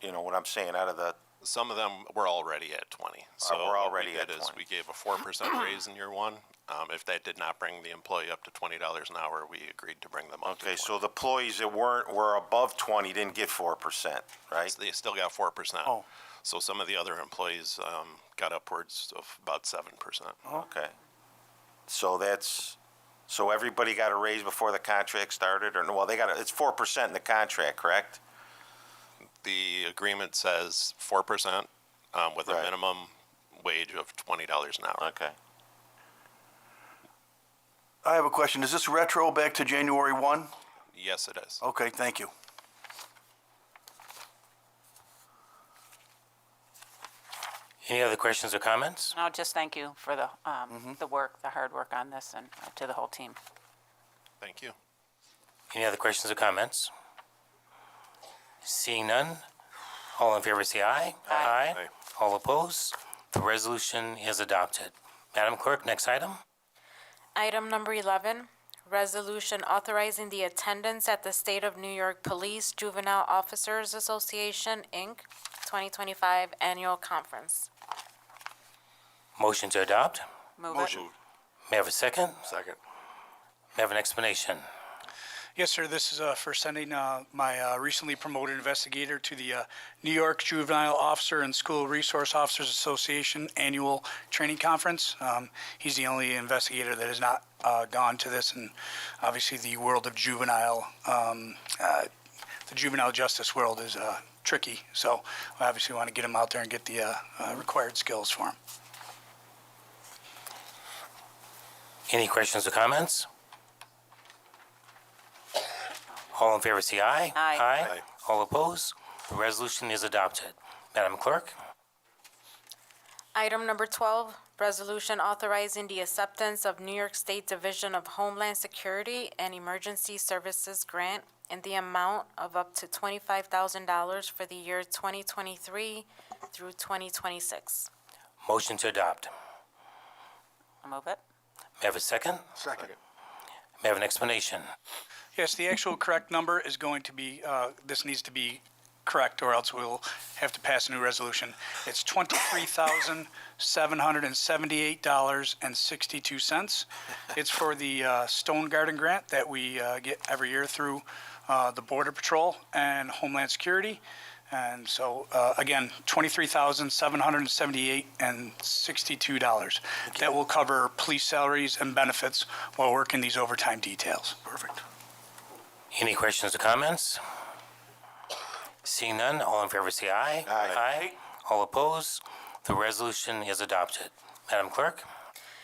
you know what I'm saying, out of the, Some of them were already at 20. So we're already what we at did is 20. we gave a 4% raise in year one. If that did not bring the employee up to $20 an hour, we agreed to bring them up to 20. okay, so the employees that were above 20 didn't get 4%, right? They still got 4%. Oh. So some of the other employees got upwards of about 7%. Okay. So everybody got a raise before the contract started, or, well, it's 4% in the contract, correct? The agreement says 4% with a Right. minimum wage of $20 an hour. Okay. I have a question. Is this retro back to January 1? Yes, it is. Okay, thank you. Any other questions or comments? No, just thank you for the work, the hard work on this, and to the whole team. Thank you. Any other questions or comments? Seeing none, all in favor say aye. Aye. Aye. All opposed? The resolution is adopted. Madam Clerk, next item. Item number 11, resolution authorizing the attendance at the State of New York Police Juvenile Officers Association, Inc., 2025 Annual Conference. Motion to adopt. Move Motion. it. May I have a second? Second. May I have an explanation? Yes, sir. This is for sending my recently promoted investigator to the New York Juvenile Officer and School Resource Officers Association Annual Training Conference. He's the only investigator that has not gone to this, and obviously the world of the juvenile justice world is tricky. So we obviously want to get him out there and get the required skills for him. Any questions or comments? All in favor say aye. Aye. Aye. All opposed? The resolution is adopted. Madam Clerk? Item number 12, resolution authorizing the acceptance of New York State Division of Homeland Security and Emergency Services grant in the amount of up to $25,000 for the year 2023 through 2026. Motion to adopt. I'll move it. May I have a second? Second. May I have an explanation? Yes, the actual correct number is going to be, this needs to be correct, or else we'll have to pass a new resolution. It's $23,778.62. It's for the Stone Garden Grant that we get every year through the Border Patrol and Homeland Security. And so, again, $23,778.62. That will cover police salaries and benefits while working these overtime details. Perfect. Any questions or comments? Seeing none, all in favor say aye. Aye. All opposed? The resolution is adopted. Madam Clerk?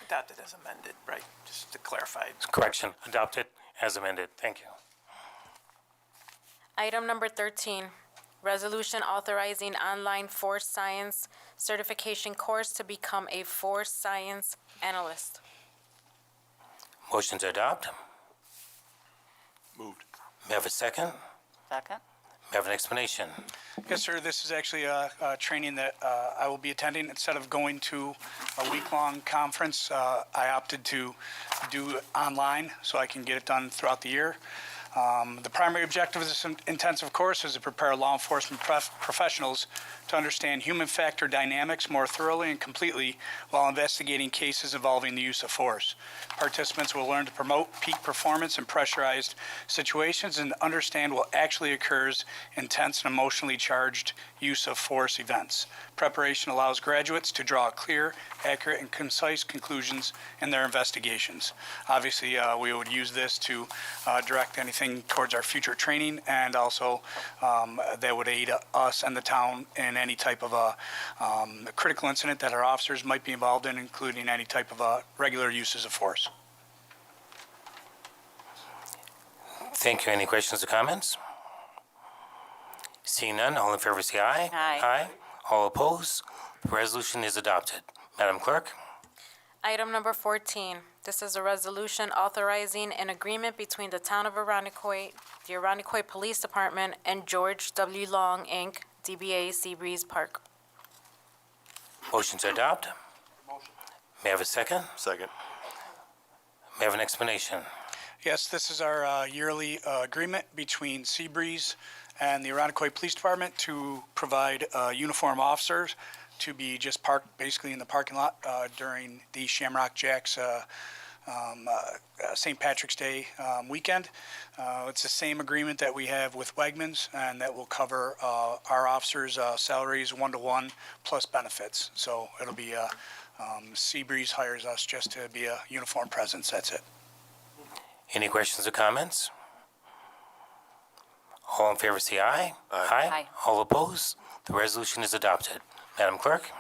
Adopted as amended, right? Just to clarify. Correction, adopted as amended. Thank you. Item number 13, resolution authorizing online force science certification course to become a force science analyst. Motion to adopt. Moved. May I have a second? Second. May I have an explanation? Yes, sir. This is actually a training that I will be attending. Instead of going to a week-long conference, I opted to do it online so I can get it done throughout the year. The primary objective of this intensive course is to prepare law enforcement professionals to understand human factor dynamics more thoroughly and completely while investigating cases involving the use of force. Participants will learn to promote peak performance in pressurized situations and understand what actually occurs in tense and emotionally charged use of force events. Preparation allows graduates to draw clear, accurate, and concise conclusions in their investigations. Obviously, we would use this to direct anything towards our future training, and also that would aid us and the town in any type of a critical incident that our officers might be involved in, including any type of regular uses of force. Thank you. Any questions or comments? Seeing none, all in favor say aye. Aye. All opposed? The resolution is adopted. Madam Clerk? Item number 14, this is a resolution authorizing an agreement between the Town of Arundecoit, the Arundecoit Police Department, and George W. Long, Inc., DBA Seabreeze Park. Motion to adopt. May I have a second? Second. May I have an explanation? Yes, this is our yearly agreement between Seabreeze and the Arundecoit Police Department to provide uniform officers to be just parked basically in the parking lot during the Shamrock Jacks St. Patrick's Day weekend. It's the same agreement that we have with Wegmans, and that will cover our officers' salaries 1-to-1 plus benefits. So it'll be Seabreeze hires us just to be a uniform presence. That's it. Any questions or comments? All in favor say aye. Aye. All opposed? The resolution is adopted. Madam Clerk?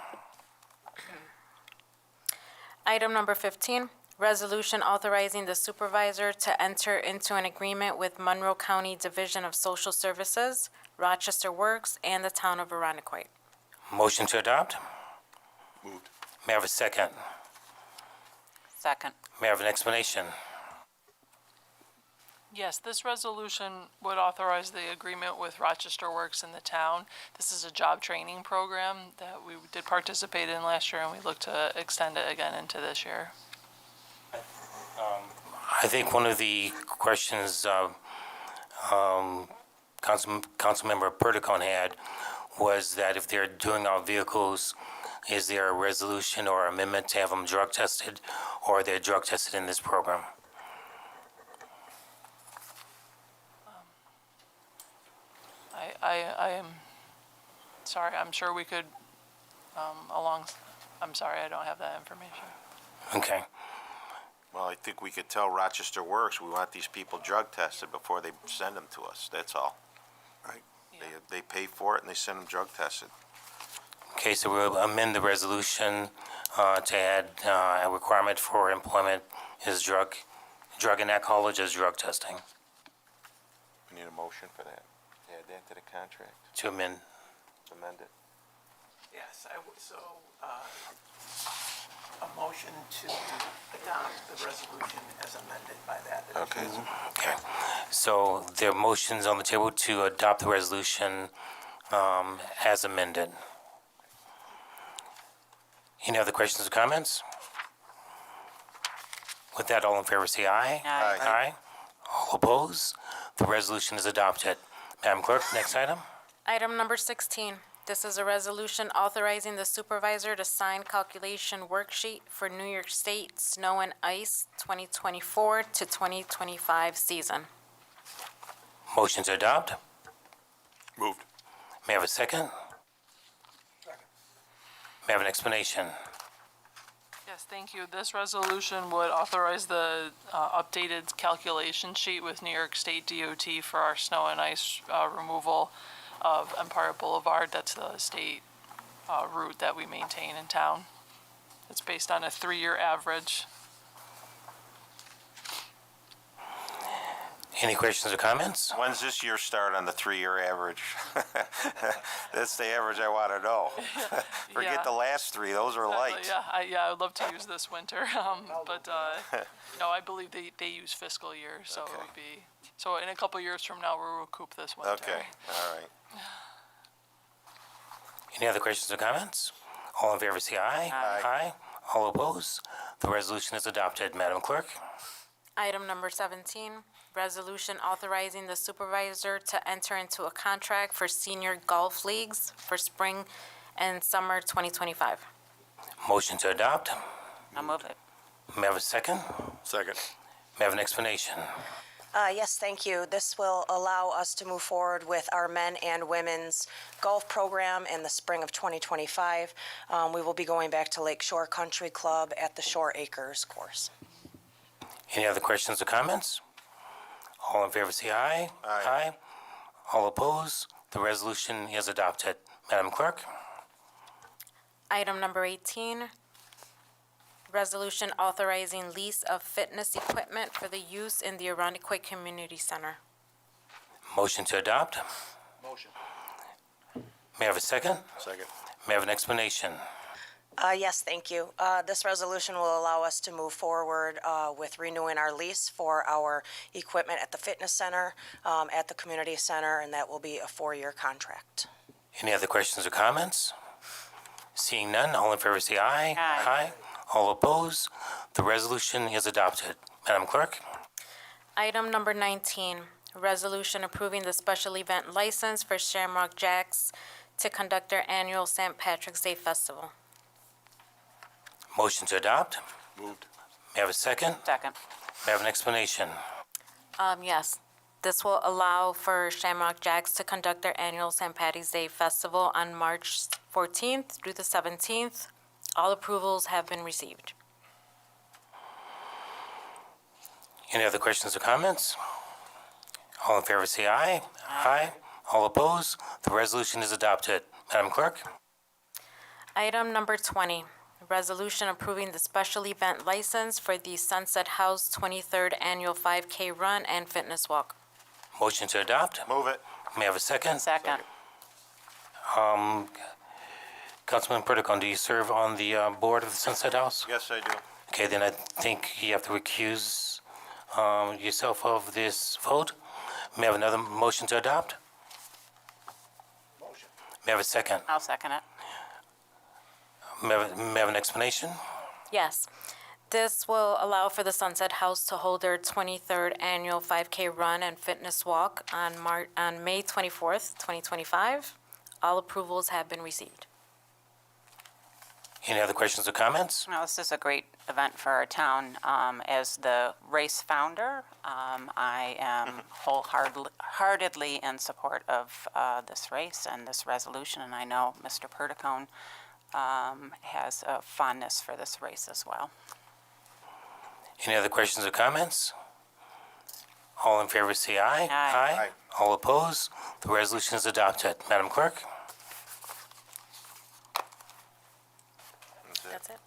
Item number 15, resolution authorizing the supervisor to enter into an agreement with Monroe County Division of Social Services, Rochester Works, and the Town of Arundecoit. Motion to adopt? Moved. May I have a second? Second. May I have an explanation? Yes, this resolution would authorize the agreement with Rochester Works in the town. This is a job training program that we did participate in last year, and we look to extend it again into this year. I think one of the questions Councilmember Perdicone had was that if they're doing our vehicles, is there a resolution or amendment to have them drug tested, or they're drug tested in this program? I am sorry, I'm sure we could, I'm sorry, I don't have that information. Okay. Well, I think we could tell Rochester Works, we want these people drug tested before they send them to us, that's all. Right? They pay for it and they send them drug tested. Okay, so we'll amend the resolution to add a requirement for employment is drug and alcohol or just drug testing We need a motion for that. Add that to the contract. to amend. Amend it. Yes, I would, so, a motion to adopt the resolution as amended by that. Okay. Okay. So there are motions on the table to adopt the resolution as amended. Any other questions or comments? With that, all in favor say aye. Aye. Aye. All opposed? The resolution is adopted. Madam Clerk, next item. Item number 16, this is a resolution authorizing the supervisor to sign calculation worksheet for New York State Snow and Ice 2024 to 2025 season. Motion to adopt. Moved. May I have a second? May I have an explanation? Yes, thank you. This resolution would authorize the updated calculation sheet with New York State DOT for our snow and ice removal of Empire Boulevard. That's the state route that we maintain in town. It's based on a 3-year average. Any questions or comments? When's this year start on the 3-year average? That's the average I want to know. Forget Yeah. the last 3, those are light. Yeah, I would love to use this winter, but no, I believe they use fiscal year, so it would be, so in a couple years from now, we'll recoup this winter. Okay, all right. Any other questions or comments? All in favor say aye. Aye. All opposed? The resolution is adopted. Madam Clerk? Item number 17, resolution authorizing the supervisor to enter into a contract for senior golf leagues for spring and summer 2025. Motion to adopt. I'll move it. May I have a second? Second. May I have an explanation? Yes, thank you. This will allow us to move forward with our men and women's golf program in the spring of 2025. We will be going back to Lake Shore Country Club at the Shore Acres course. Any other questions or comments? All in favor say aye. Aye. All opposed? The resolution is adopted. Madam Clerk? Item number 18, resolution authorizing lease of fitness equipment for the use in the Arundequoit Community Center. Motion to adopt. Motion. May I have a second? Second. May I have an explanation? Yes, thank you. This resolution will allow us to move forward with renewing our lease for our equipment at the fitness center, at the community center, and that will be a 4-year contract. Any other questions or comments? Seeing none, all in favor say aye. Aye. All opposed? The resolution is adopted. Madam Clerk? Item number 19, resolution approving the special event license for Shamrock Jacks to conduct their annual St. Patrick's Day Festival. Motion to adopt. Moved. May I have a second? Second. May I have an explanation? Yes, this will allow for Shamrock Jacks to conduct their annual St. Patty's Day Festival on March 14th through the 17th. All approvals have been received. Any other questions or comments? All in favor say aye. Aye. All opposed? The resolution is adopted. Madam Clerk? Item number 20, resolution approving the special event license for the Sunset House 23rd Annual 5K Run and Fitness Walk. Motion to adopt. Move it. May I have a second? Second. Councilman Perdicon, do you serve on the board of the Sunset House? Yes, I do. Okay, then I think you have to recuse yourself of this vote. May I have another motion to adopt? Motion. May I have a second? I'll second it. May I have an explanation? Yes. This will allow for the Sunset House to hold their 23rd Annual 5K Run and Fitness Walk on May 24th, 2025. All approvals have been received. Any other questions or comments? Well, this is a great event for our town. As the race founder, I am wholeheartedly in support of this race and this resolution, and I know Mr. Perticone has a fondness for this race as well. Any other questions or comments? All in favor say aye. Aye. All opposed? The resolution is adopted. Madam Clerk? That's it.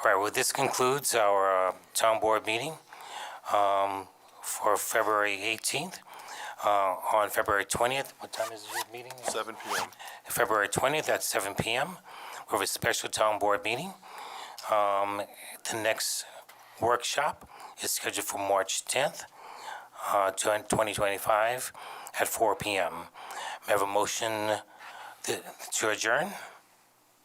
All right, well, this concludes our town board meeting for February 18th. On February 20th, what time is your meeting? 7 p.m. February 20th at 7 p.m. We have a special town board meeting. The next workshop is scheduled for March 10th, 2025 at 4 p.m. May I have a motion to adjourn?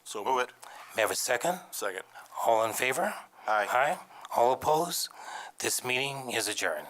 So move it. May I have a second? Second. All in favor? Aye. Aye. All opposed? This meeting is adjourned.